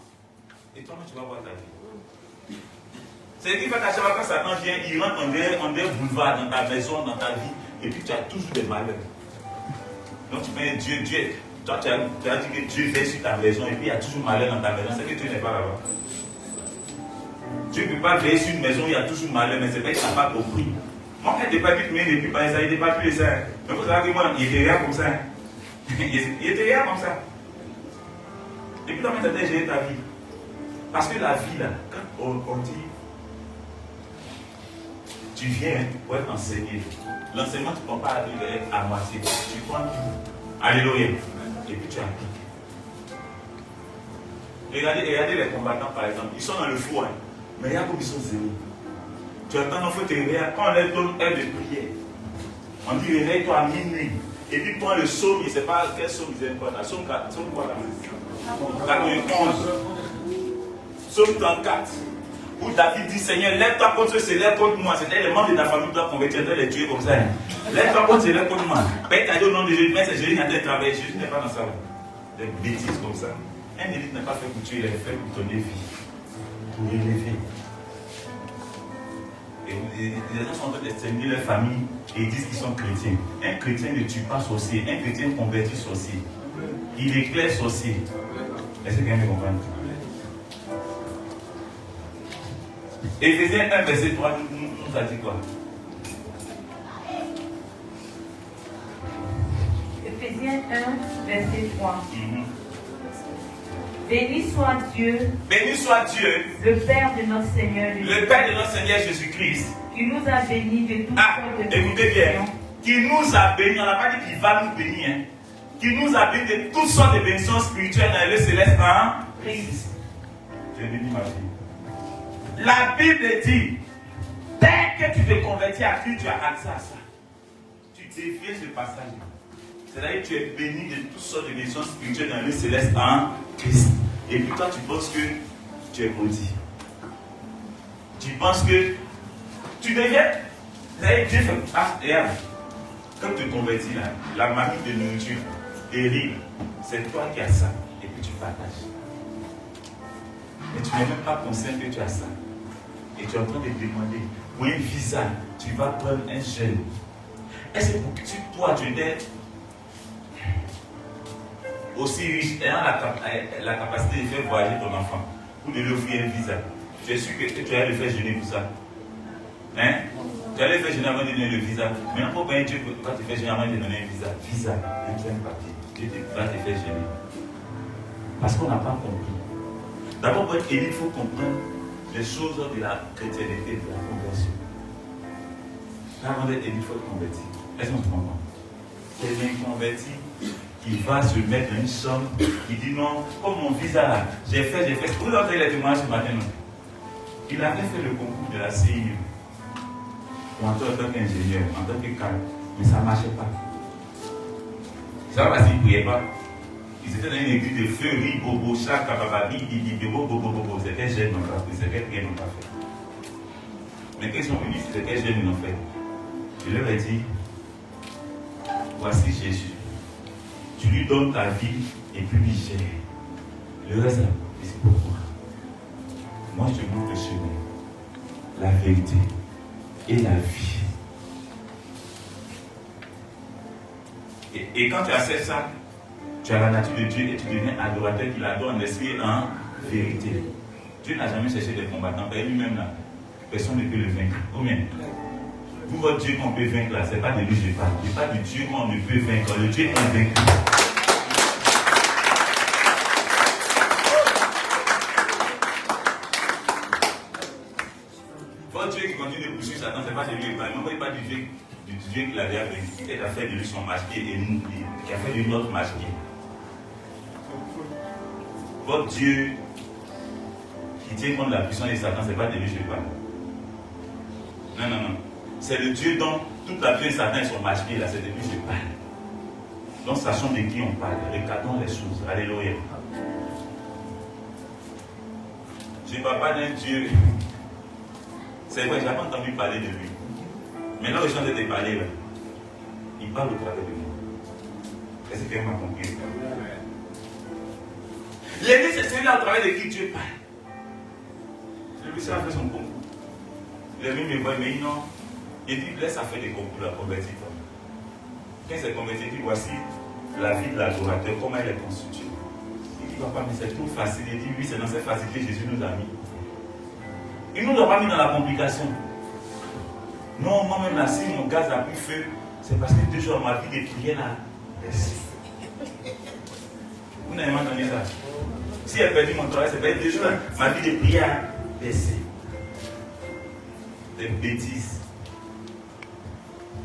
Et toi, tu vas voir ta vie. C'est ce qui fait qu'à chaque fois quand Satan vient, il rentre en des boulevards dans ta maison, dans ta vie, et puis tu as toujours des malheurs. Donc tu mets Dieu, toi tu as dit que Dieu veille sur ta maison et puis il y a toujours malheur dans ta maison, c'est que Dieu n'est pas là-bas. Dieu ne peut pas veiller sur une maison où il y a toujours malheur, mais c'est vrai que tu n'as pas compris. Moi, quand je n'ai pas vu que il n'est plus pas ça, il n'est pas plus ça. Mais vous savez que moi, il était rien comme ça. Il était rien comme ça. Et puis, comment tu as géré ta vie? Parce que la vie, là, quand on dit, tu viens pour être enseigné, l'enseignement, tu ne prends pas à moitié. Tu prends tout. Alléluia. Et puis, tu appliques. Regardez les combattants, par exemple. Ils sont dans le four, hein, mais il y a comme ils sont zéro. Tu attends, il faut te réveiller. Quand on leur donne une heure de prière, on dit réveille-toi à minuit. Et puis prends le psaume, je ne sais pas quel psaume ils aiment pas. Psaume 4, psaume quoi là? 91. Psaume 34. Où David dit Seigneur, lève-toi contre ceux, lève contre moi. C'était les membres de ta famille qui doivent convertir, les tuer comme ça. Lève-toi contre ceux, lève contre moi. Père, tu as dit au nom de Jésus, mais c'est Jésus qui a été travaillé. Jésus n'est pas dans ça. Des bêtises comme ça. Un élite n'est pas fait pour tuer, il est fait pour donner vie. Pour élever. Et les gens sont en train d'exterminer leur famille et ils disent qu'ils sont chrétiens. Un chrétien ne tue pas sorcier. Un chrétien convertit sorcier. Il éclaire sorcier. Est-ce que quelqu'un me comprend? Éphésiens 1, verset 3 nous a dit quoi? Éphésiens 1, verset 3. Béni soit Dieu. Béni soit Dieu. Le Père de notre Seigneur Jésus-Christ. Le Père de notre Seigneur Jésus-Christ. Qui nous a bénis de toutes sortes de écoutez bien. Qui nous a bénis. On n'a pas dit qu'il va nous bénir. Hein. Qui nous a bénis de toutes sortes de bénédictions spirituelles dans le céleste en Christ. J'ai béni ma vie. La Bible dit, dès que tu te convertis à Christ, tu as accès à ça. Tu défies ce passage. C'est-à-dire que tu es béni de toutes sortes de bénédictions spirituelles dans le céleste en Christ. Et puis toi, tu penses que tu es maudit. Tu penses que tu deviens. Dieu fait. Ah, regarde. Quand tu te convertis là, la mamie de nourriture, des riz, c'est toi qui as ça. Et puis tu partages. Et tu n'es même pas conscient que tu as ça. Et tu es en train de demander pour un visa, tu vas prendre un jeune. Est-ce que pour que toi, tu es aussi riche, ayant la capacité de faire voyager ton enfant, pour de lui offrir un visa, tu es sûr que tu allais le faire gêner pour ça? Hein? Tu allais le faire gêner avant de donner le visa. Mais non, pourquoi Dieu va te faire gêner avant de donner un visa? Visa, un plein papier. Dieu va te faire gêner. Parce qu'on n'a pas compris. D'abord, pour être élu, il faut comprendre les choses de la chrétienté, de la conversion. Avant d'être élu, il faut être converti. Est-ce qu'on se comprend? C'est l'inconverti qui va se mettre dans une somme, qui dit non, comme mon visa là, j'ai fait. Vous avez les témoignages ce matin, non? Il avait fait le concours de la CIU, en tant qu'ingénieur, en tant que cadre, mais ça ne marchait pas. Ça va parce qu'il ne priait pas. Ils étaient dans une église de feu, riz, bobo, chak, kabababi, bibi, bobo, c'était jeune, non pas fait, c'était rien, non pas fait. Mais quand ils sont venus, c'était jeune, ils l'ont fait. Je leur ai dit, voici Jésus. Tu lui donnes ta vie et puis il gère. Le reste, c'est pour moi. Moi, je te montre le chemin, la vérité et la vie. Et quand tu acceptes ça, tu as la nature de Dieu et tu deviens adorateur qui l'adore en esprit et en vérité. Dieu n'a jamais cherché des combattants. Lui-même, là, personne ne peut le vaincre. Combien? Vous, votre Dieu qu'on peut vaincre là, ce n'est pas de lui que je parle. Je parle du Dieu qu'on ne peut vaincre. Le Dieu invaincu. Votre Dieu qui continue de poursuivre Satan, ce n'est pas de lui que je parle. Non, il parle du Dieu qui l'avait vaincu, qui a fait de lui son masqué et nous, qui a fait de lui notre masqué. Votre Dieu qui tient compte de la puissance de Satan, ce n'est pas de lui que je parle. Non. C'est le Dieu dont toute la puissance de Satan est son masqué, là, c'est de lui que je parle. Donc, sachons de qui on parle. Regardons les choses. Alléluia. Je ne parle pas d'un Dieu. C'est vrai, je n'ai pas entendu parler de lui. Mais là où je suis en train de parler, là, il parle au travers de moi. Est-ce que quelqu'un m'a compris? L'église, c'est celui-là au travers de qui Dieu parle. Celui-ci a fait son concours. Les amis me voient, mais non. Il dit, laisse à faire des concours, la convertir. Quand il s'est converti, il dit, voici la vie de l'adorateur, comment elle est constituée. Il dit, papa, mais c'est trop facile. Il dit, oui, c'est dans cette facilité que Jésus nous a mis. Il ne nous a pas mis dans la complication. Non, moi-même, là, si mon gaz a pris feu, c'est parce que toujours ma vie de prière là. Vous n'avez pas entendu ça. Si elle perdit mon travail, c'est parce que déjà ma vie de prière a baissé. Des bêtises.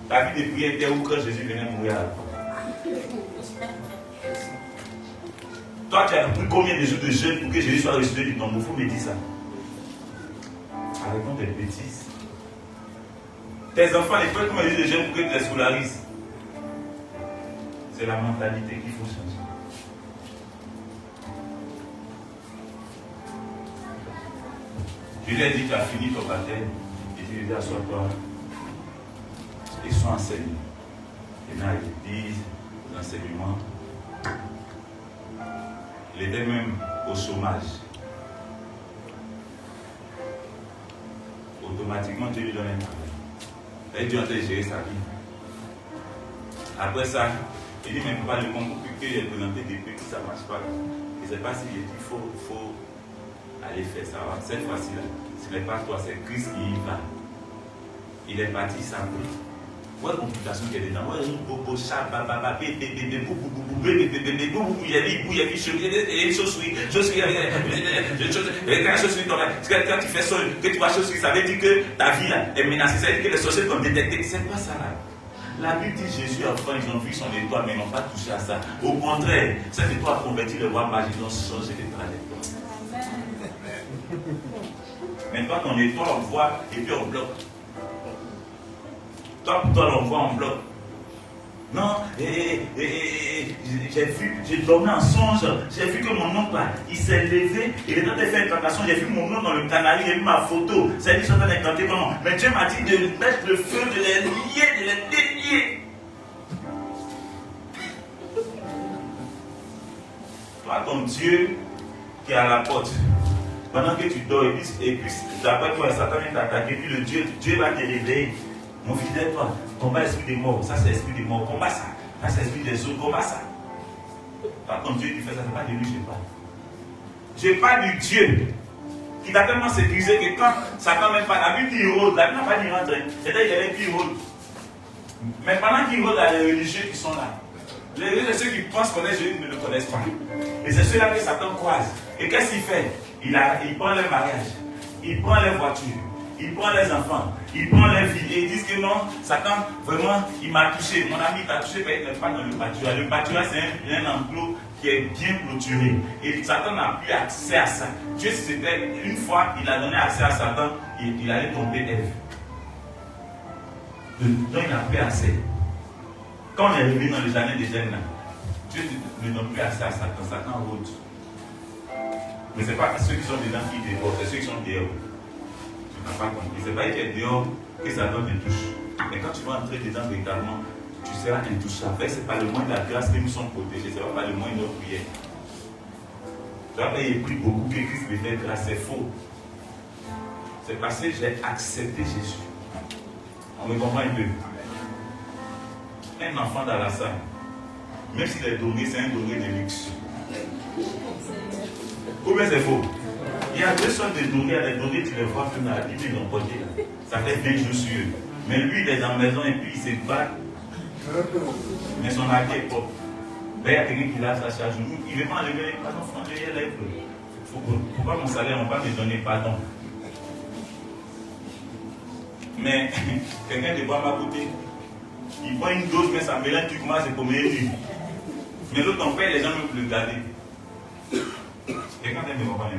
La vie de prière était où quand Jésus venait mourir à la croix? Toi, tu as pris combien de jours de jeûne pour que Jésus soit ressuscité du tombeau? Il faut me dire ça. Arrêtons des bêtises. Tes enfants, ils peuvent combien de jours de jeûne pour que tu les scolarises? C'est la mentalité qu'il faut changer. Je lui ai dit, tu as fini ton baptême. Et tu lui ai dit, assois-toi. Ils sont enseignés. Il y en a qui disent l'enseignement. Il était même au chômage. Automatiquement, Dieu lui donne un travail. Et Dieu a géré sa vie. Après ça, il dit, mais papa, le concours que j'ai présenté depuis que ça ne marche pas. Je ne sais pas si il faut aller faire ça. Cette fois-ci-là, ce n'est pas toi, c'est Christ qui y va. Il est parti sans bruit. Quelle complication qu'il y a dedans? Ouais, une bobo, chat, baba, bébé, boubou, quand tu fais ça, que tu vas chaussure, ça veut dire que ta vie là est menacée, ça veut dire que les sorciers t'ont détecté. C'est pas ça là. La Bible dit Jésus, enfin, ils ont vu son étoile, mais ils n'ont pas touché à ça. Au contraire, cette étoile a converti le roi magi, ils ont changé de trajectoire. Maintenant, ton étoile, on voit et puis on bloque. Toi, on voit en bloc. Non, j'ai dormi en songe, j'ai vu que mon oncle, il s'est levé, il est en train de faire une tentation, j'ai vu mon nom dans le canari, j'ai vu ma photo, c'est lui qui est en train d'incanter comment. Mais Dieu m'a dit de mettre le feu, de les lier, de les délier. Toi, ton Dieu qui est à la porte, pendant que tu dors, et puis d'après toi, Satan vient t'attaquer, puis le Dieu va te réveiller. Mon fidèle, toi, combat l'esprit des morts, ça c'est l'esprit des morts, combat ça. Ça c'est l'esprit des autres, combat ça. Par contre, Dieu qui fait ça, c'est pas de lui, je parle. Je parle du Dieu qui t'a tellement sécurisé que quand Satan même pas, la Bible dit il rôde, la Bible n'a pas dit rentrer, c'est-à-dire qu'il avait dit il rôde. Mais pendant qu'il rôde, il y a les religieux qui sont là. Les ceux qui pensent connaître Jésus ne le connaissent pas. Et c'est ceux-là que Satan croise. Et qu'est-ce qu'il fait? Il prend leur mariage, il prend leur voiture. Il prend les enfants, il prend les filles et ils disent que non, Satan, vraiment, il m'a touché. Mon ami t'a touché, mais il n'est pas dans le pâturage. Le pâturage, c'est un enclos qui est bien clôturé. Et Satan n'a plus accès à ça. Dieu, si c'était une fois, il a donné accès à Satan, il allait tomber Ève. Donc, il n'a plus accès. Quand on est revenu dans les années des jeunes, Dieu ne donne plus accès à Satan. Satan rôde. Mais ce n'est pas ceux qui sont dedans qui dévorent, c'est ceux qui sont dehors. Tu n'as pas compris. C'est pas qu'il est dehors que Satan te touche. Mais quand tu vas entrer dedans véritablement, tu seras intouchable. Ce n'est pas le moyen de la grâce que nous sommes protégés. Ce n'est pas le moyen de notre prière. Tu vas pris beaucoup que Christ me fait grâce. C'est faux. C'est parce que j'ai accepté Jésus. On me comprend un peu. Un enfant dans la salle, même s'il est doré, c'est un doré de luxe. Ou bien c'est faux? Il y a deux sortes de dorés. Il y a des dorés, tu les vois plus dans la Bible, ils l'ont porté là. Ça fait 20 jours sur eux. Mais lui, il est dans la maison et puis il se bat. Mais son habit est propre. Là, il y a quelqu'un qui l'a sa charge. Il veut pas enlever les pardon, il faut enlever les lèvres. Faut pas mon salaire, on va me donner pardon. Mais quelqu'un de bois à côté, il prend une dose, mais ça mélange, tu commences à se promener lui. Mais l'autre, ton père, les gens ne peuvent le garder. Et quand elle me comprend un peu.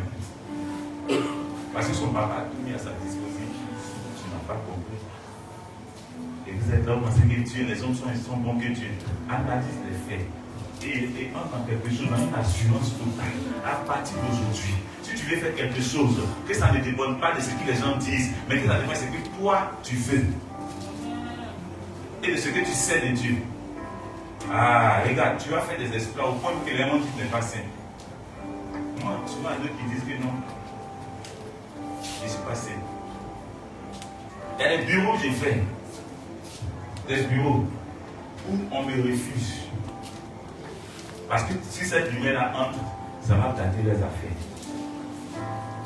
Parce que son papa a tout mis à sa disposition. Tu n'as pas compris. Et vous êtes là, vous pensez que Dieu, les hommes sont bons que Dieu. Analyse les faits. Et entre en quelque chose, dans une assurance totale. À partir d'aujourd'hui, si tu veux faire quelque chose, que ça ne dépende pas de ce que les gens disent, mais que ça dépend de ce que toi tu veux. Et de ce que tu sais de Dieu. Ah, regarde, tu vas faire des exploits au point que les gens disent n'est pas saint. Moi, souvent, il y a d'autres qui disent que non. Je ne suis pas saint. Il y a des bureaux que j'ai fait. Des bureaux où on me refuse. Parce que si cette lumière-là entre, ça va gâter leurs affaires.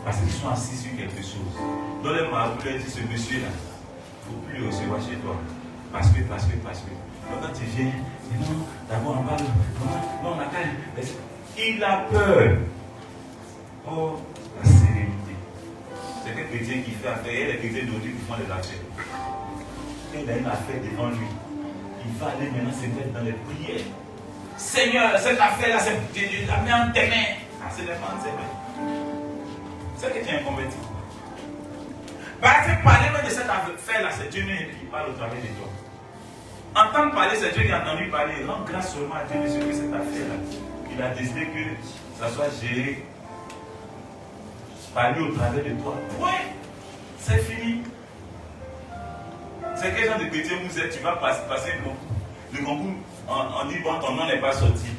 Parce qu'ils sont assis sur quelque chose. Dans les marabouts, ils disent, ce monsieur-là, il ne faut plus le recevoir chez toi. Parce que. Donc quand tu viens, non, d'abord on parle, non, on a qu'à. Il a peur. Oh, la sérénité. C'est quel chrétien qui fait affaire. Il y a des chrétiens d'aujourd'hui qui font des affaires. Il a une affaire devant lui. Il va aller maintenant se mettre dans les prières. Seigneur, cette affaire-là, je la mets en tes mains. Ah, c'est les mains de ses mains. C'est que tu es un converti. Parce que parler même de cette affaire-là, c'est Dieu qui parle au travers de toi. Entendre parler, c'est Dieu qui a entendu parler. Rends grâce seulement à Dieu de ce que cette affaire-là, il a décidé que ça soit géré par lui au travers de toi. Point. C'est fini. C'est quel genre de chrétien vous êtes? Tu vas passer le concours, on dit bon, ton nom n'est pas sorti.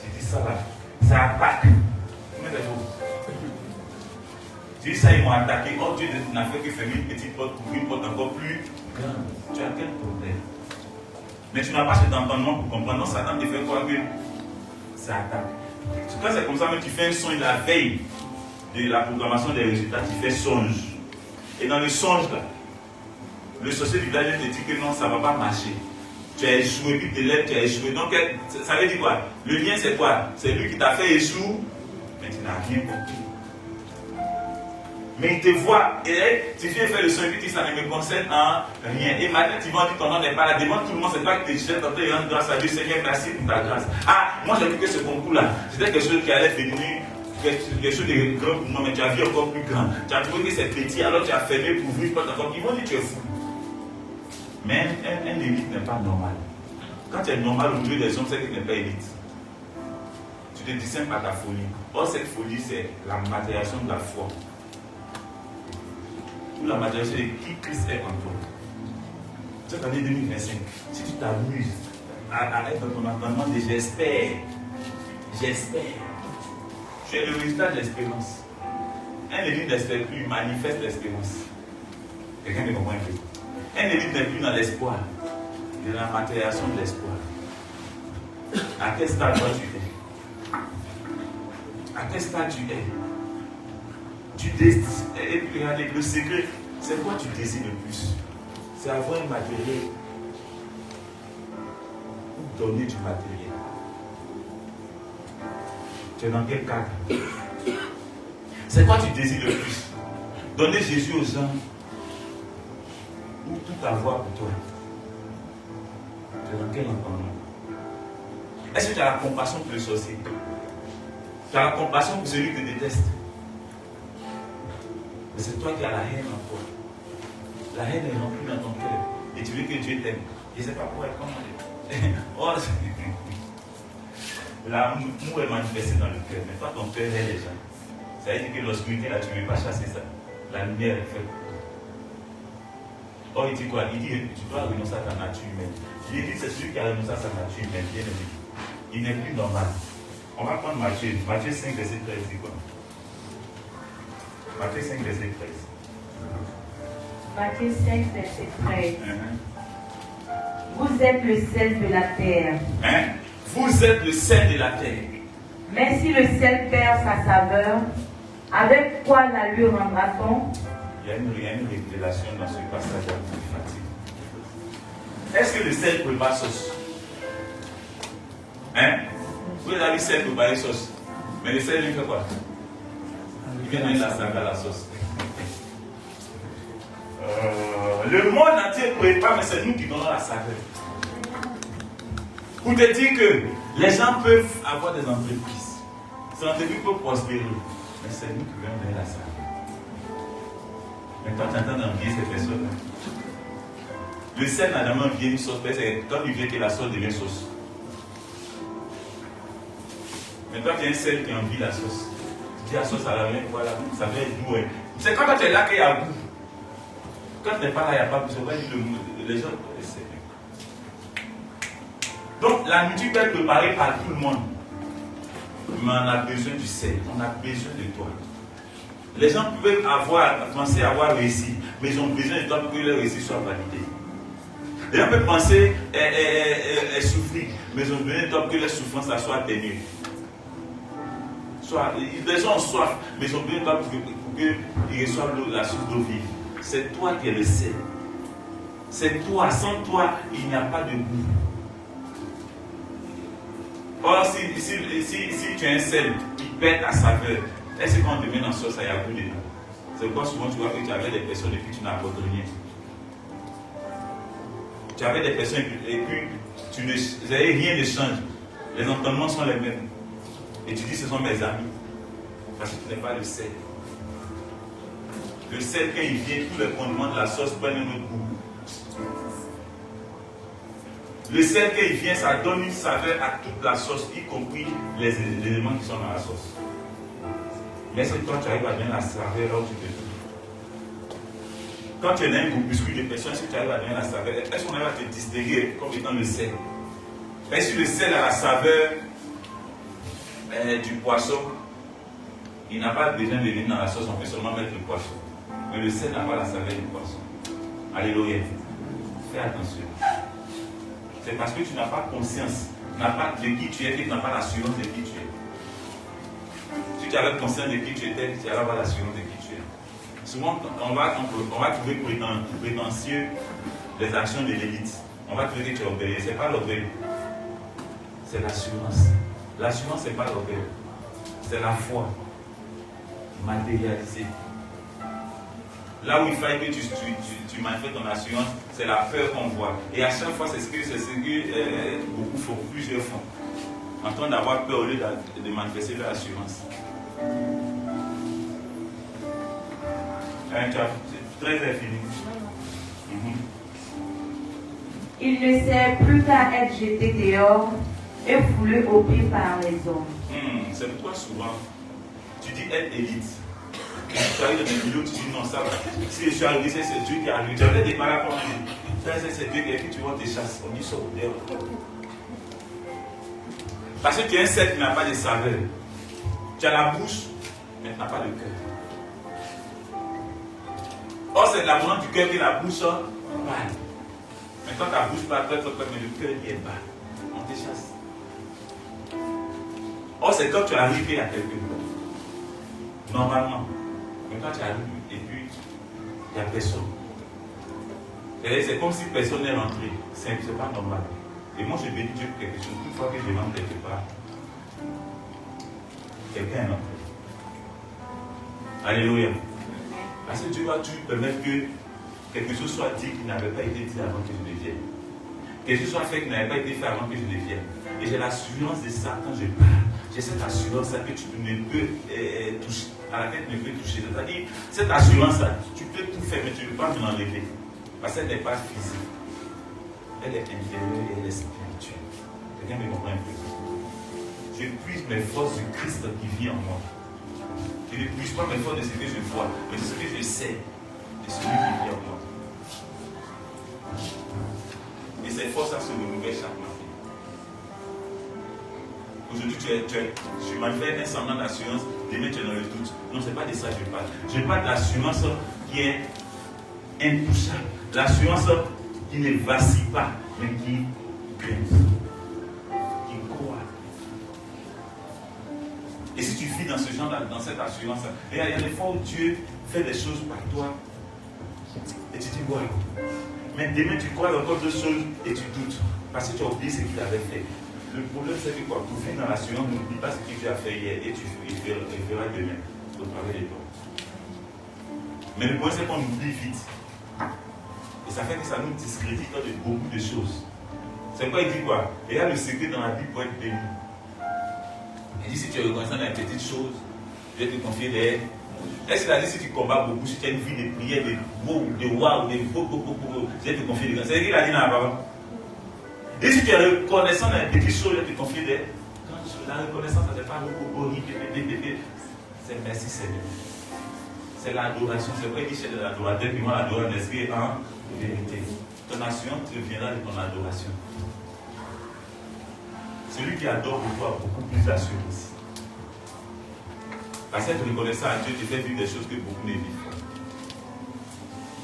Tu dis ça là, ça attaque. Combien de mots? Tu dis ça, ils m'ont attaqué. Oh Dieu n'a fait que fermer une petite porte pour une porte encore plus grande. Tu as quel problème? Mais tu n'as pas cet entendement pour comprendre. Non, Satan te fait croire que ça attaque. Quand c'est comme ça, même tu fais un songe la veille de la programmation des résultats, tu fais songe. Et dans le songe là, le sorcier du village te dit que non, ça ne va pas marcher. Tu as échoué, puis tes lèvres, tu as échoué. Donc, ça veut dire quoi? Le lien, c'est quoi? C'est lui qui t'a fait échouer, mais tu n'as rien compris. Mais il te voit, et tu viens faire le son, et puis ça ne me concerne en rien. Et maintenant, tu vas dire ton nom n'est pas là. Devant tout le monde, c'est pas que tu jettes ton et rends grâce à Dieu. Seigneur, merci pour ta grâce. Ah, moi j'ai vu que ce concours-là, c'était quelque chose qui allait devenir quelque chose de grand pour moi, mais tu as vu encore plus grand. Tu as trouvé que c'est petit, alors tu as fermé pour ouvrir pas encore. Ils vont dire que tu es fou. Mais un élite n'est pas normal. Quand tu es normal au milieu des hommes, c'est que tu n'es pas élite. Tu te distingues par ta folie. Or, cette folie, c'est la matérialisation de la foi. Ou la matérialisation de qui Christ est en toi. Cette année 2025, si tu t'amuses à être dans ton entendement de j'espère, tu es le résultat de l'espérance. Un élite n'espère plus, il manifeste l'espérance. Quelqu'un me comprend un peu. Un élite n'est plus dans l'espoir, il est dans la matérialisation de l'espoir. À quel stade toi tu es? À quel stade tu es? Tu désires. Et puis regardez, le secret, c'est quoi tu désires le plus? C'est avoir un matériel ou donner du matériel. Tu es dans quel cadre? C'est quoi tu désires le plus? Donner Jésus aux gens ou tout avoir pour toi? Tu es dans quel entendement? Est-ce que tu as la compassion pour le sorcier? Tu as la compassion pour celui qui te déteste? Mais c'est toi qui as la haine en toi. La haine est remplie dans ton cœur. Et tu veux que Dieu t'aime. Je ne sais pas pourquoi elle commence. Oh, l'amour est manifesté dans le cœur. Mais toi, ton cœur est les gens. Ça veut dire que l'obscurité, là, tu ne veux pas chasser ça. La lumière est faite. Or, il dit quoi? Il dit que tu dois renoncer à ta nature humaine. Il dit que c'est celui qui a renoncé à sa nature humaine. Bien aimé. Il n'est plus normal. On va prendre Matthieu. Matthieu 5, verset 13. C'est quoi? Matthieu 5, verset 13. Matthieu 5, verset 13. Vous êtes le sel de la terre. Hein? Vous êtes le sel de la terre. Mais si le sel perd sa saveur, avec quoi la lui rendra-t-on? Il y a une révélation dans ce passage qui fatigue. Est-ce que le sel peut pas sauce? Hein? Vous avez le sel peut pas sauce. Mais le sel, il fait quoi? Il vient donner la saveur à la sauce. Le monde entier ne peut pas, mais c'est nous qui donnons la saveur. Pour te dire que les gens peuvent avoir des entreprises. Ces entreprises peuvent prospérer. Mais c'est nous qui venons donner la saveur. Mais toi, tu entends envier ces personnes-là. Le sel n'a jamais envié une sauce. C'est quand il vient que la sauce devient sauce. Mais toi, tu as un sel qui envie la sauce. Tu dis la sauce à la main, voilà, ça va être doux. C'est quand tu es là qu'il y a goût. Quand tu n'es pas là, il n'y a pas goût. C'est vrai que les gens essaient. Donc, la nourriture peut être préparée par tout le monde. Mais on a besoin du sel. On a besoin de toi. Les gens peuvent penser avoir réussi, mais ils ont besoin de toi pour que leur réussite soit validée. Les gens peuvent penser souffrir, Mais ils ont besoin de toi que les souffrances soient atténuées. Les gens ont soif, mais ils ont besoin de toi pour qu'ils reçoivent la source d'eau vive. C'est toi qui es le sel. C'est toi, sans toi, il n'y a pas de goût. Or, si tu as un sel qui perd ta saveur, est-ce que quand on te met dans la sauce, il y a goût dedans? C'est pourquoi souvent tu vois que tu avais des personnes et puis tu n'apportes rien. Tu avais des personnes et puis rien ne change. Les entendements sont les mêmes. Et tu dis ce sont mes amis. Parce que tu n'es pas le sel. Le sel, quand il vient, tous les condiments de la sauce prennent un autre goût. Le sel, quand il vient, ça donne une saveur à toute la sauce, y compris les éléments qui sont dans la sauce. Mais c'est toi, tu arrives à donner la saveur là où tu te trouves. Quand tu es dans un groupuscule de personnes, est-ce que tu arrives à donner la saveur? Est-ce qu'on arrive à te distinguer comme étant le sel? Est-ce que le sel a la saveur du poisson? Il n'a pas besoin de venir dans la sauce, on peut seulement mettre le poisson. Mais le sel n'a pas la saveur du poisson. Alléluia. Fais attention. C'est parce que tu n'as pas conscience, de qui tu es, que tu n'as pas l'assurance de qui tu es. Si tu avais conscience de qui tu étais, tu allais avoir l'assurance de qui tu es. Souvent, on va trouver prétentieux les actions de l'élite. On va trouver que tu es orgueilleux. Ce n'est pas l'orgueil. C'est l'assurance. L'assurance, ce n'est pas l'orgueil. C'est la foi matérialisée. Là où il fallait que tu manifestes ton assurance, c'est la peur qu'on voit. Et à chaque fois, c'est ce que beaucoup font, plusieurs font. En train d'avoir peur au lieu de manifester leur assurance. 13 est fini. Il ne sert plus qu'à être jeté dehors et foulé au pied par les hommes. C'est pourquoi souvent, tu dis être élite. Tu arrives dans des vidéos, tu dis non, ça va. Si je suis arrivé, c'est Dieu qui arrive. Tu as des malades comme c'est Dieu qui est, puis tu vois tes chasses. On dit ça au dehors. Parce que tu es un sel qui n'a pas de saveur. Tu as la bouche, mais tu n'as pas le cœur. Or, c'est l'abondance du cœur que la bouche parle. Mais quand ta bouche parle, mais le cœur qui est bas. On te chasse. Or, c'est quand tu arrives qu'il y a quelque chose. Normalement. Mais quand tu arrives et puis il n'y a personne. C'est comme si personne n'est rentré. C'est pas normal. Et moi je bénis Dieu pour quelque chose. Une fois que je rentre quelque part, quelqu'un est rentré. Alléluia. Parce que Dieu va toujours permettre que quelque chose soit dit qui n'avait pas été dit avant que je ne vienne. Quelque chose soit fait qui n'avait pas été fait avant que je ne vienne. Et j'ai l'assurance de ça quand je parle. J'ai cette assurance-là que tu ne peux toucher, à laquelle tu ne peux toucher. C'est-à-dire, cette assurance-là, tu peux tout faire, mais tu ne peux pas me l'enlever. Parce qu'elle n'est pas physique. Elle est intérieure et elle est spirituelle. Quelqu'un me comprend un peu? Je puise mes forces du Christ qui vit en moi. Je ne puise pas mes forces de ce que je vois, mais de ce que je sais de celui qui vit en moi. Et ces forces-là se renouvellent chaque matin. Aujourd'hui, tu manifestes un semblant d'assurance, demain tu es dans le doute. Non, ce n'est pas de ça que je parle. Je parle de l'assurance qui est intouchable. L'assurance qui ne vacille pas, mais qui grince, qui croit. Et si tu vis dans ce genre, dans cette assurance, il y a des fois où Dieu fait des choses par toi et tu dis, ouais. Mais demain tu crois encore d'autres choses et tu doutes parce que tu as oublié ce qu'il avait fait. Le problème, c'est que quoi, pour vivre dans l'assurance, n'oublie pas ce que tu as fait hier et il fera demain au travers de toi. Mais le problème, c'est qu'on oublie vite. Et ça fait que ça nous discrédite de beaucoup de choses. C'est quoi il dit quoi? Il y a le secret dans la Bible pour être béni. Il dit si tu es reconnaissant dans les petites choses, je vais te confier des aides. Est-ce qu'il a dit si tu combats beaucoup, si tu as une vie de prière, de waouh, de beau, je vais te confier des grands. C'est ce qu'il a dit dans la parole. Et si tu es reconnaissant dans les petites choses, je vais te confier des. Quand la reconnaissance, ça ne fait pas beaucoup, c'est merci Seigneur. C'est l'adoration. C'est vrai qu'il cherche de l'adorateur, puis moi l'adorateur d'esprit en vérité. Ton assurance te viendra de ton adoration. Celui qui adore beaucoup a beaucoup plus d'assurance. Parce que reconnaissant à Dieu, tu fais vivre des choses que beaucoup ne vivent pas.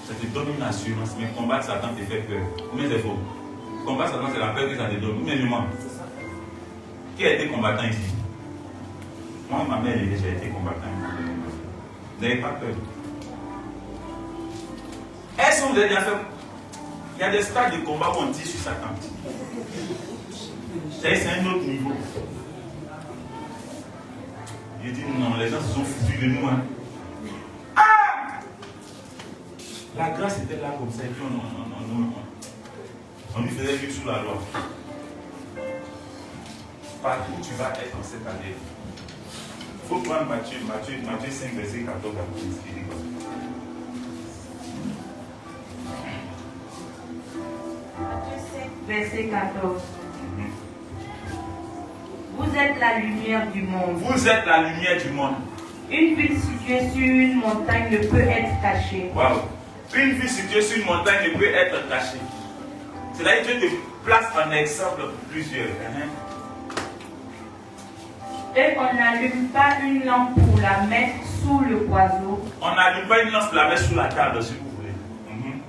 Ça te donne une assurance, mais combattre Satan te fait peur. Combien c'est faux? Combattre Satan, c'est la peur que ça te donne. Combien je mens? Qui a été combattant ici? Moi, ma mère, j'ai été combattant. Vous n'avez pas peur. Est-ce que vous avez déjà fait? Il y a des stades de combat où on tire sur Satan. C'est un autre niveau. Il dit non, les gens se sont foutus de nous. Hein. Ah! La grâce était là comme ça, et puis on lui faisait vivre sous la loi. Partout où tu vas être en cette année, il faut prendre Matthieu 5, verset 14 à 15. Verset 14. Vous êtes la lumière du monde. Vous êtes la lumière du monde. Une ville située sur une montagne ne peut être cachée. Wow. Une ville située sur une montagne ne peut être cachée. C'est-à-dire que Dieu te place en exemple pour plusieurs. Et on n'allume pas une lampe pour la mettre sous le boiseau. On n'allume pas une lampe pour la mettre sous la table, si vous voulez.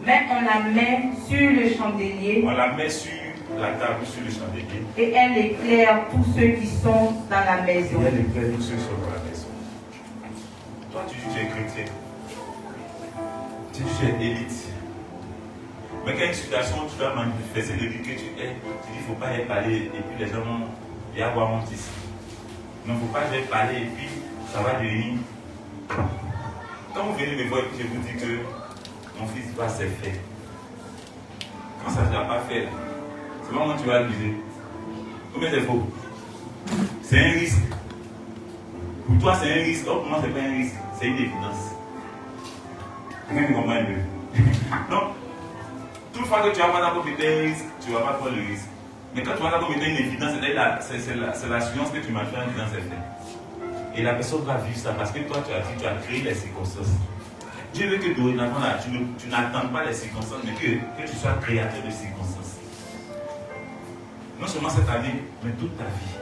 Mais on la met sur le chandelier. On la met sur la table, sur le chandelier. Et elle éclaire tous ceux qui sont dans la maison. Et elle éclaire tous ceux qui sont dans la maison. Toi, tu dis que tu es chrétien. Tu dis que tu es élite. Mais quand il y a une situation où tu dois manifester de vie que tu es, tu dis qu'il ne faut pas y parler et puis les gens vont y avoir honte ici. Il ne faut pas y parler et puis ça va devenir. Quand vous venez me voir et puis je vous dis que mon fils va c'est fait. Quand ça ne sera pas fait, c'est pas moi que tu vas abuser. Combien c'est faux? C'est un risque. Pour toi, c'est un risque. Pour moi, ce n'est pas un risque. C'est une évidence. Vous comprenez un peu? Donc, toute fois que tu vas pas commettre un risque, tu ne vas pas prendre le risque. Mais quand tu vas commettre une évidence, c'est l'assurance que tu m'as fait en disant c'est fait. Et la personne va vivre ça parce que toi, tu as dit, tu as créé les circonstances. Dieu veut que dorénavant, tu n'attends pas les circonstances, mais que tu sois créateur de circonstances. Non seulement cette année, mais toute ta vie.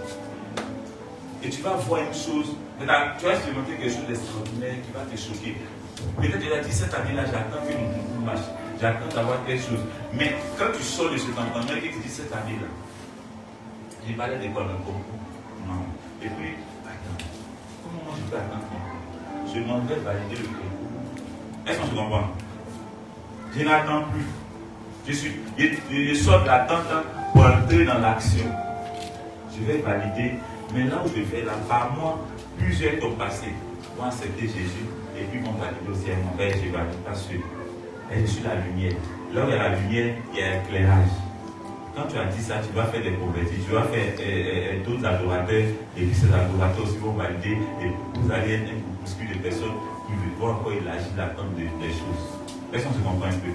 Et tu vas voir une chose, tu vas expérimenter quelque chose d'extraordinaire qui va te choquer. Peut-être tu as dit cette année-là, j'attends que mon couple marche, j'attends d'avoir quelque chose. Mais quand tu sors de cet entendement et que tu dis cette année-là, j'ai parlé d'école un concours. Non. Et puis, attends, comment moi je peux attendre? Je m'en vais valider le concours. Est-ce qu'on se comprend? Je n'attends plus. Je sors de l'attente pour entrer dans l'action. Je vais valider. Mais là où je vais, là, par moi, plusieurs ont passé pour accepter Jésus. Et puis m'ont validé aussi à mon père, je valide parce que je suis la lumière. Là où il y a la lumière, il y a l'éclairage. Quand tu as dit ça, tu vas faire des convertis, tu vas faire d'autres adorateurs, et puis ces adorateurs aussi vont valider, et vous allez être un groupuscule de personnes qui vont encore élargir l'attente des choses. Est-ce qu'on se comprend un peu?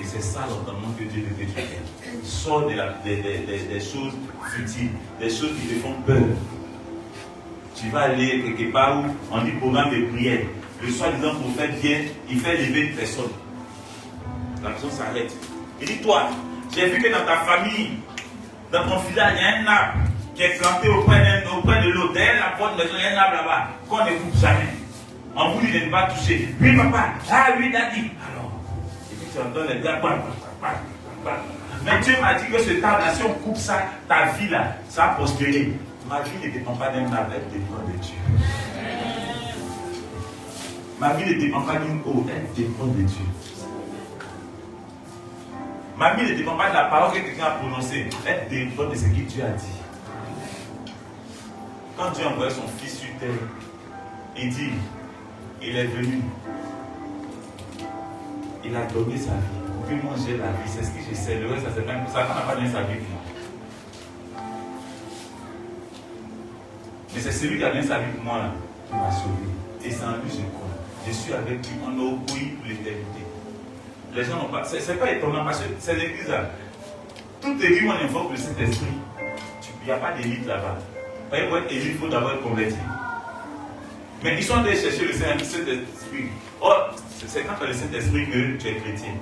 Et c'est ça l'entendement que Dieu veut que tu aies. Sors des choses futiles, des choses qui te font peur. Tu vas aller quelque part où on dit programme de prière. Le soi-disant prophète vient, il fait lever une personne. La personne s'arrête. Il dit, toi, j'ai vu que dans ta famille, dans ton village, il y a un arbre qui est planté auprès de l'eau. Derrière la porte de la maison, il y a un arbre là-bas qu'on ne coupe jamais. On vous dit de ne pas toucher. Oui, papa. Ah oui, daddy. Alors, et puis tu entends les gars. Mais Dieu m'a dit que ce arbre-là, si on coupe ça, ta vie là, ça va prospérer. Ma vie ne dépend pas d'un arbre, elle dépend de Dieu. Ma vie ne dépend pas d'une eau, elle dépend de Dieu. Ma vie ne dépend pas de la parole que quelqu'un a prononcée, elle dépend de ce que Dieu a dit. Quand Dieu a envoyé son fils sur terre, il dit, il est venu, il a donné sa vie. Pour que moi j'ai la vie, c'est ce que je sais. Le reste, ça c'est même ça, on n'a pas donné sa vie pour moi. Mais c'est celui qui a donné sa vie pour moi là, qui m'a sauvé. Et c'est en lui je crois. Je suis avec lui, on a obéi pour l'éternité. Les gens n'ont pas. C'est pas étonnant parce que c'est l'église là. Toute église où on invoque le Saint-Esprit, il n'y a pas d'élite là-bas. Pour être élite, il faut d'abord être converti. Mais ils sont allés chercher le Saint-Esprit. Or, c'est quand tu as le Saint-Esprit que tu es chrétien.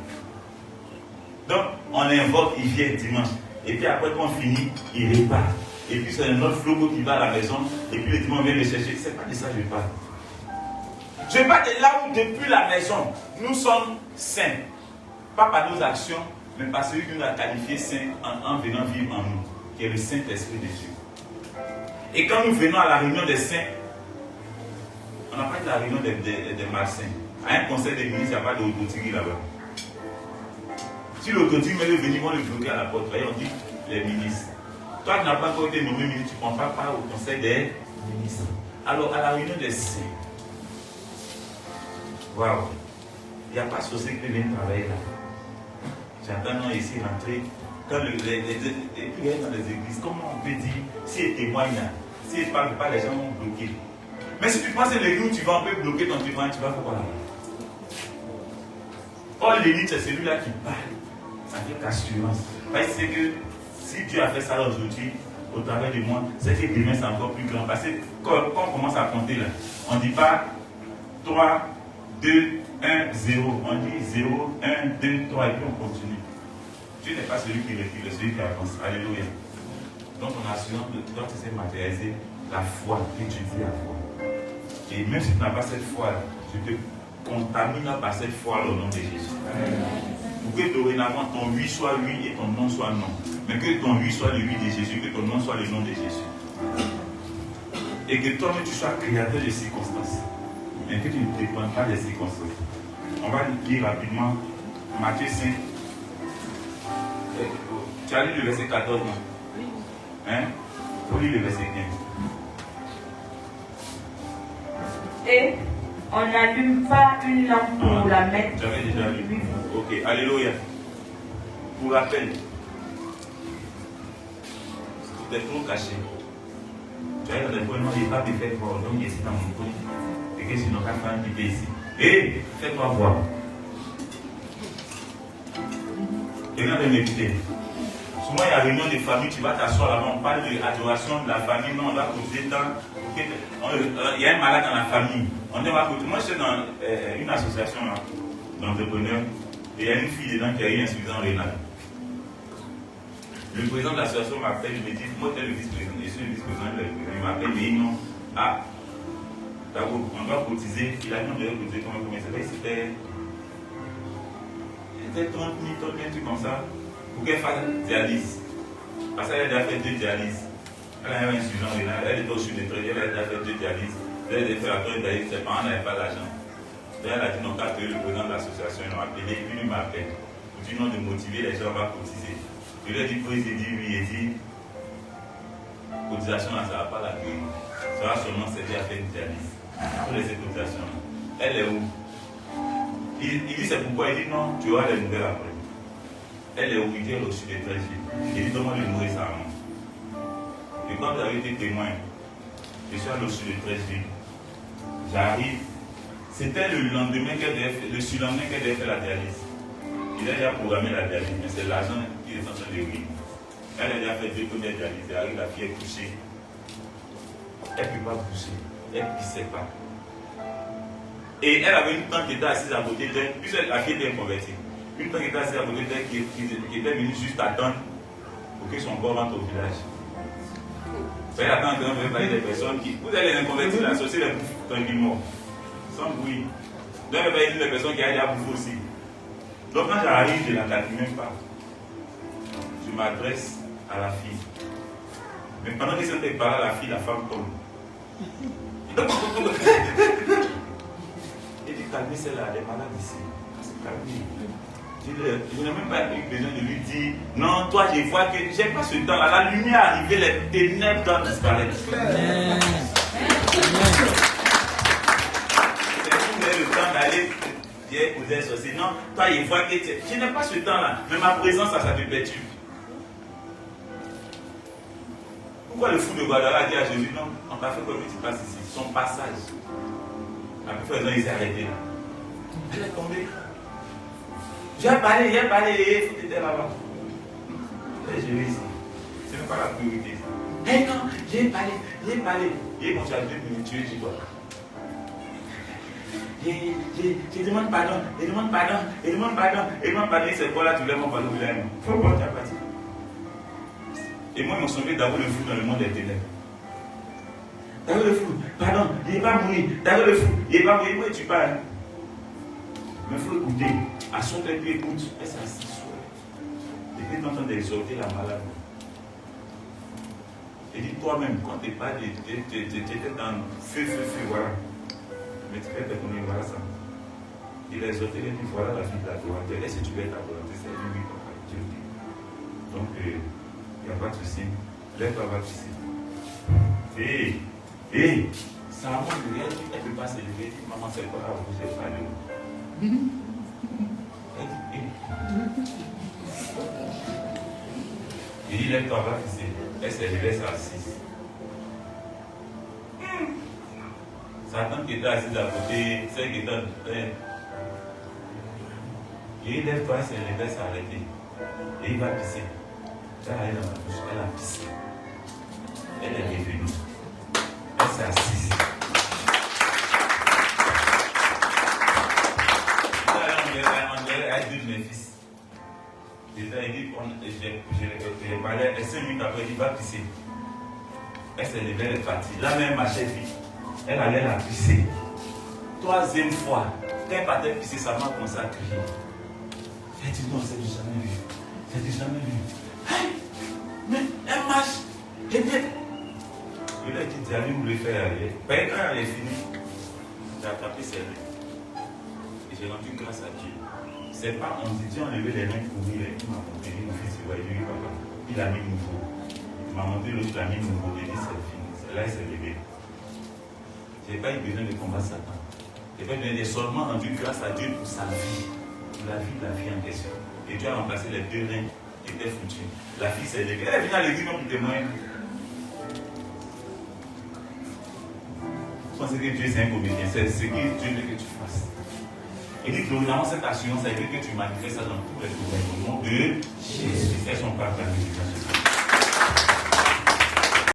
Donc, on invoque, il vient dimanche. Et puis après, quand on finit, il repart. Et puis c'est un autre floco qui va à la maison. Et puis le dimanche, vient le chercher. C'est pas de ça que je parle. Je parle de là où, depuis la maison, nous sommes saints. Pas par nos actions, mais par celui qui nous a qualifiés saints en venant vivre en nous, qui est le Saint-Esprit de Dieu. Et quand nous venons à la réunion des saints, on n'a pas de la réunion des malsains. À un conseil des ministres, il n'y a pas d'autotiri là-bas. Si l'autotiri veut venir, ils vont le bloquer à la porte. Voyez, on dit les ministres. Toi qui n'as pas encore été nommé ministre, tu ne prends pas part au conseil des ministres. Alors, à la réunion des saints, waouh, il n'y a pas de société qui vient travailler là. J'entends ici rentrer. Quand les prières dans les églises, comment on peut dire, si ils témoignent là, s'ils ne parlent pas, les gens vont bloquer. Mais si tu penses à l'église où tu vas, on peut bloquer ton témoignage, tu vas faire quoi là? Or, l'élite, c'est celui-là qui parle avec assurance. Parce que c'est que si Dieu a fait ça aujourd'hui, au travers de moi, c'est que demain c'est encore plus grand. Parce que quand on commence à compter là, on ne dit pas 3, 2, 1, 0. On dit 0, 1, 2, 3 et puis on continue. Dieu n'est pas celui qui recule, c'est celui qui avance. Alléluia. Donc on a assurance de toi qui sais matérialiser la foi que tu dis à foi. Et même si tu n'as pas cette foi, tu te contamines par cette foi au nom de Jésus. Pour que dorénavant ton oui soit oui et ton non soit non. Mais que ton oui soit le oui de Jésus, que ton non soit le non de Jésus. Et que toi-même tu sois créateur de circonstances. Mais que tu ne dépendes pas des circonstances. On va lire rapidement Matthieu 5. Tu as lu le verset 14, non? Hein? Il faut lire le verset 15. Et on n'allume pas une lampe pour la mettre. J'avais déjà lu. Ok, alléluia. Pour rappel, tu t'es trop caché. Tu as dans les points, non, il n'est pas de faire voir. Donc, il est dans mon coin. Et que sinon, quand tu es ici. Et fais-toi voir. Quelqu'un va m'écouter. Souvent, il y a une réunion de famille, tu vas t'asseoir là-bas, on parle de l'adoration de la famille, non, on va cotiser tant. Il y a un malade dans la famille. On va cotiser. Moi, je suis dans une association d'entrepreneurs et il y a une fille dedans qui a eu un insuffisance rénale. Le président de l'association m'appelle, il me dit, moi, tu es le vice-président, je suis le vice-président, il m'appelle, il me dit non. Ah, d'abord, on doit cotiser. Il a dit, on devait cotiser combien c'était 30 000, 30 000, trucs comme ça. Pour qu'elle fasse dialyse. Parce qu'elle a déjà fait 2 dialyses. Elle a eu un insuffisance rénale, elle était au-dessus des traits, elle a déjà fait 2 dialyses. Elle a déjà fait la 3 dialyse, ses parents n'avaient pas d'argent. Elle a dit non, quand le président de l'association, ils l'ont appelé, puis lui m'appelle. Pour dire non, de motiver les gens, on va cotiser. Je lui ai dit, il dit oui, il dit, cotisation là, ça ne va pas la guérir. Ça va seulement s'aider à faire une dialyse. Pour les cotisations là. Elle est où? Il dit c'est pourquoi, il dit non, tu auras les nouvelles après. Elle est où? Il dit elle est au-dessus des 13 villes. Il dit comment lui nourrir ça à moi. Et quand vous avez été témoin, je suis allé au-dessus des 13 villes. J'arrive. C'était le lendemain qu'elle devait faire, le surlendemain qu'elle devait faire la dialyse. Il a déjà programmé la dialyse, mais c'est l'argent qui est en train de rire. Elle a déjà fait 2 premières dialyses. Elle arrive, la fille est couchée. Elle ne peut pas bouger. Elle ne pissait pas. Et elle avait une tante qui était assise à côté d'elle, puisque la fille était convertie. Une tante qui était assise à côté d'elle qui était venue juste attendre pour que son corps rentre au village. Vous allez attendre que vous allez parler des personnes qui. Vous allez les convertir, l'associer les bouffes tranquillement. Sans bruit. Vous allez parler des personnes qui aillent à bouffer aussi. Donc quand j'arrive, je ne la calcule même pas. Je m'adresse à la fille. Mais pendant que c'était par là, la fille, la femme tombe. Il dit calmez celle-là, elle est malade ici. Calmez. Je n'ai même pas eu besoin de lui dire non, toi je vois que j'ai pas ce temps-là. La lumière arrivée, les ténèbres doivent disparaître. C'est vous avez le temps d'aller épouser un sorcier. Non, toi je vois que je n'ai pas ce temps-là. Mais ma présence, ça te perturbe. Pourquoi le fou de Guadalajara dit à Jésus non, on t'a fait comme tu passes ici, son passage. La plupart des gens, il s'est arrêté là. Elle est tombée. J'ai parlé, il faut que tu étais là-bas. Je vais ici. Ce n'est pas la priorité. Eh non, j'ai parlé. Et quand tu as 2 minutes, tu dis quoi? Je demande pardon. C'est quoi là, tu voulais m'en parler au village? Pourquoi tu as parti? Et moi, ils m'ont semblé d'abord le fou dans le monde des ténèbres. D'abord le fou, pardon, il n'est pas mourir. D'abord le fou, il n'est pas mourir. Pourquoi tu parles? Mais il faut écouter. À son tête, écoute. Elle s'assied sur elle. Et puis, tu es en train d'exhorter la malade. Il dit toi-même, quand tu pas, tu étais dans feu, voilà. Mais tu fais te voilà ça. Il a exhorté, il dit voilà la vie de la volonté. Est-ce que tu veux ta volonté? C'est lui, oui, papa, Dieu dit. Donc, il n'y a pas de souci. Lève-toi, va ici. Ça a moins de rien, elle ne peut pas se lever. Elle dit maman, c'est quoi là? Vous n'êtes pas là. Elle dit il dit lève-toi, va ici. Elle s'est levée, elle s'est assise. Sa tante qui était assise à côté, celle qui était. Il dit lève-toi, elle s'est levée, elle s'est arrêtée. Et il va pisser. Elle a allé dans la bouche, elle a pissé. Elle est revenue. Elle s'est assise. Elle a dit mes fils. Il dit, j'ai parlé, et 5 minutes après, il va pisser. Elle s'est levée, elle est partie. La même ma chère fille, elle allait la pisser. 3e fois, quand elle partait pisser, sa main commençait à crier. Elle dit non, c'est du jamais vu. C'est du jamais vu. Hey, mais elle marche. Et bien, il a dit, tu as vu où le faire aller. Quand elle est finie, j'ai attrapé ses mains. Et j'ai rendu grâce à Dieu. C'est pas, on dit, Dieu a enlevé les mains pour lui, il m'a montré, mon fils, il dit, papa, il a mis nouveau. Il m'a montré l'autre, il a mis nouveau, il dit, c'est fini. C'est là, il s'est levé. Je n'ai pas eu besoin de combattre Satan. Je n'ai pas besoin de seulement rendu grâce à Dieu pour sa vie, pour la vie en question. Et Dieu a remplacé les 2 reins qui étaient foutus. La fille s'est levée. Elle est venue à l'église pour témoigner. Vous pensez que Dieu c'est un comédien, c'est ce que Dieu veut que tu fasses. Il dit que globalement cette assurance, ça veut que tu manifestes ça dans tous les domaines au nom de Jésus. Elles sont pas parmi les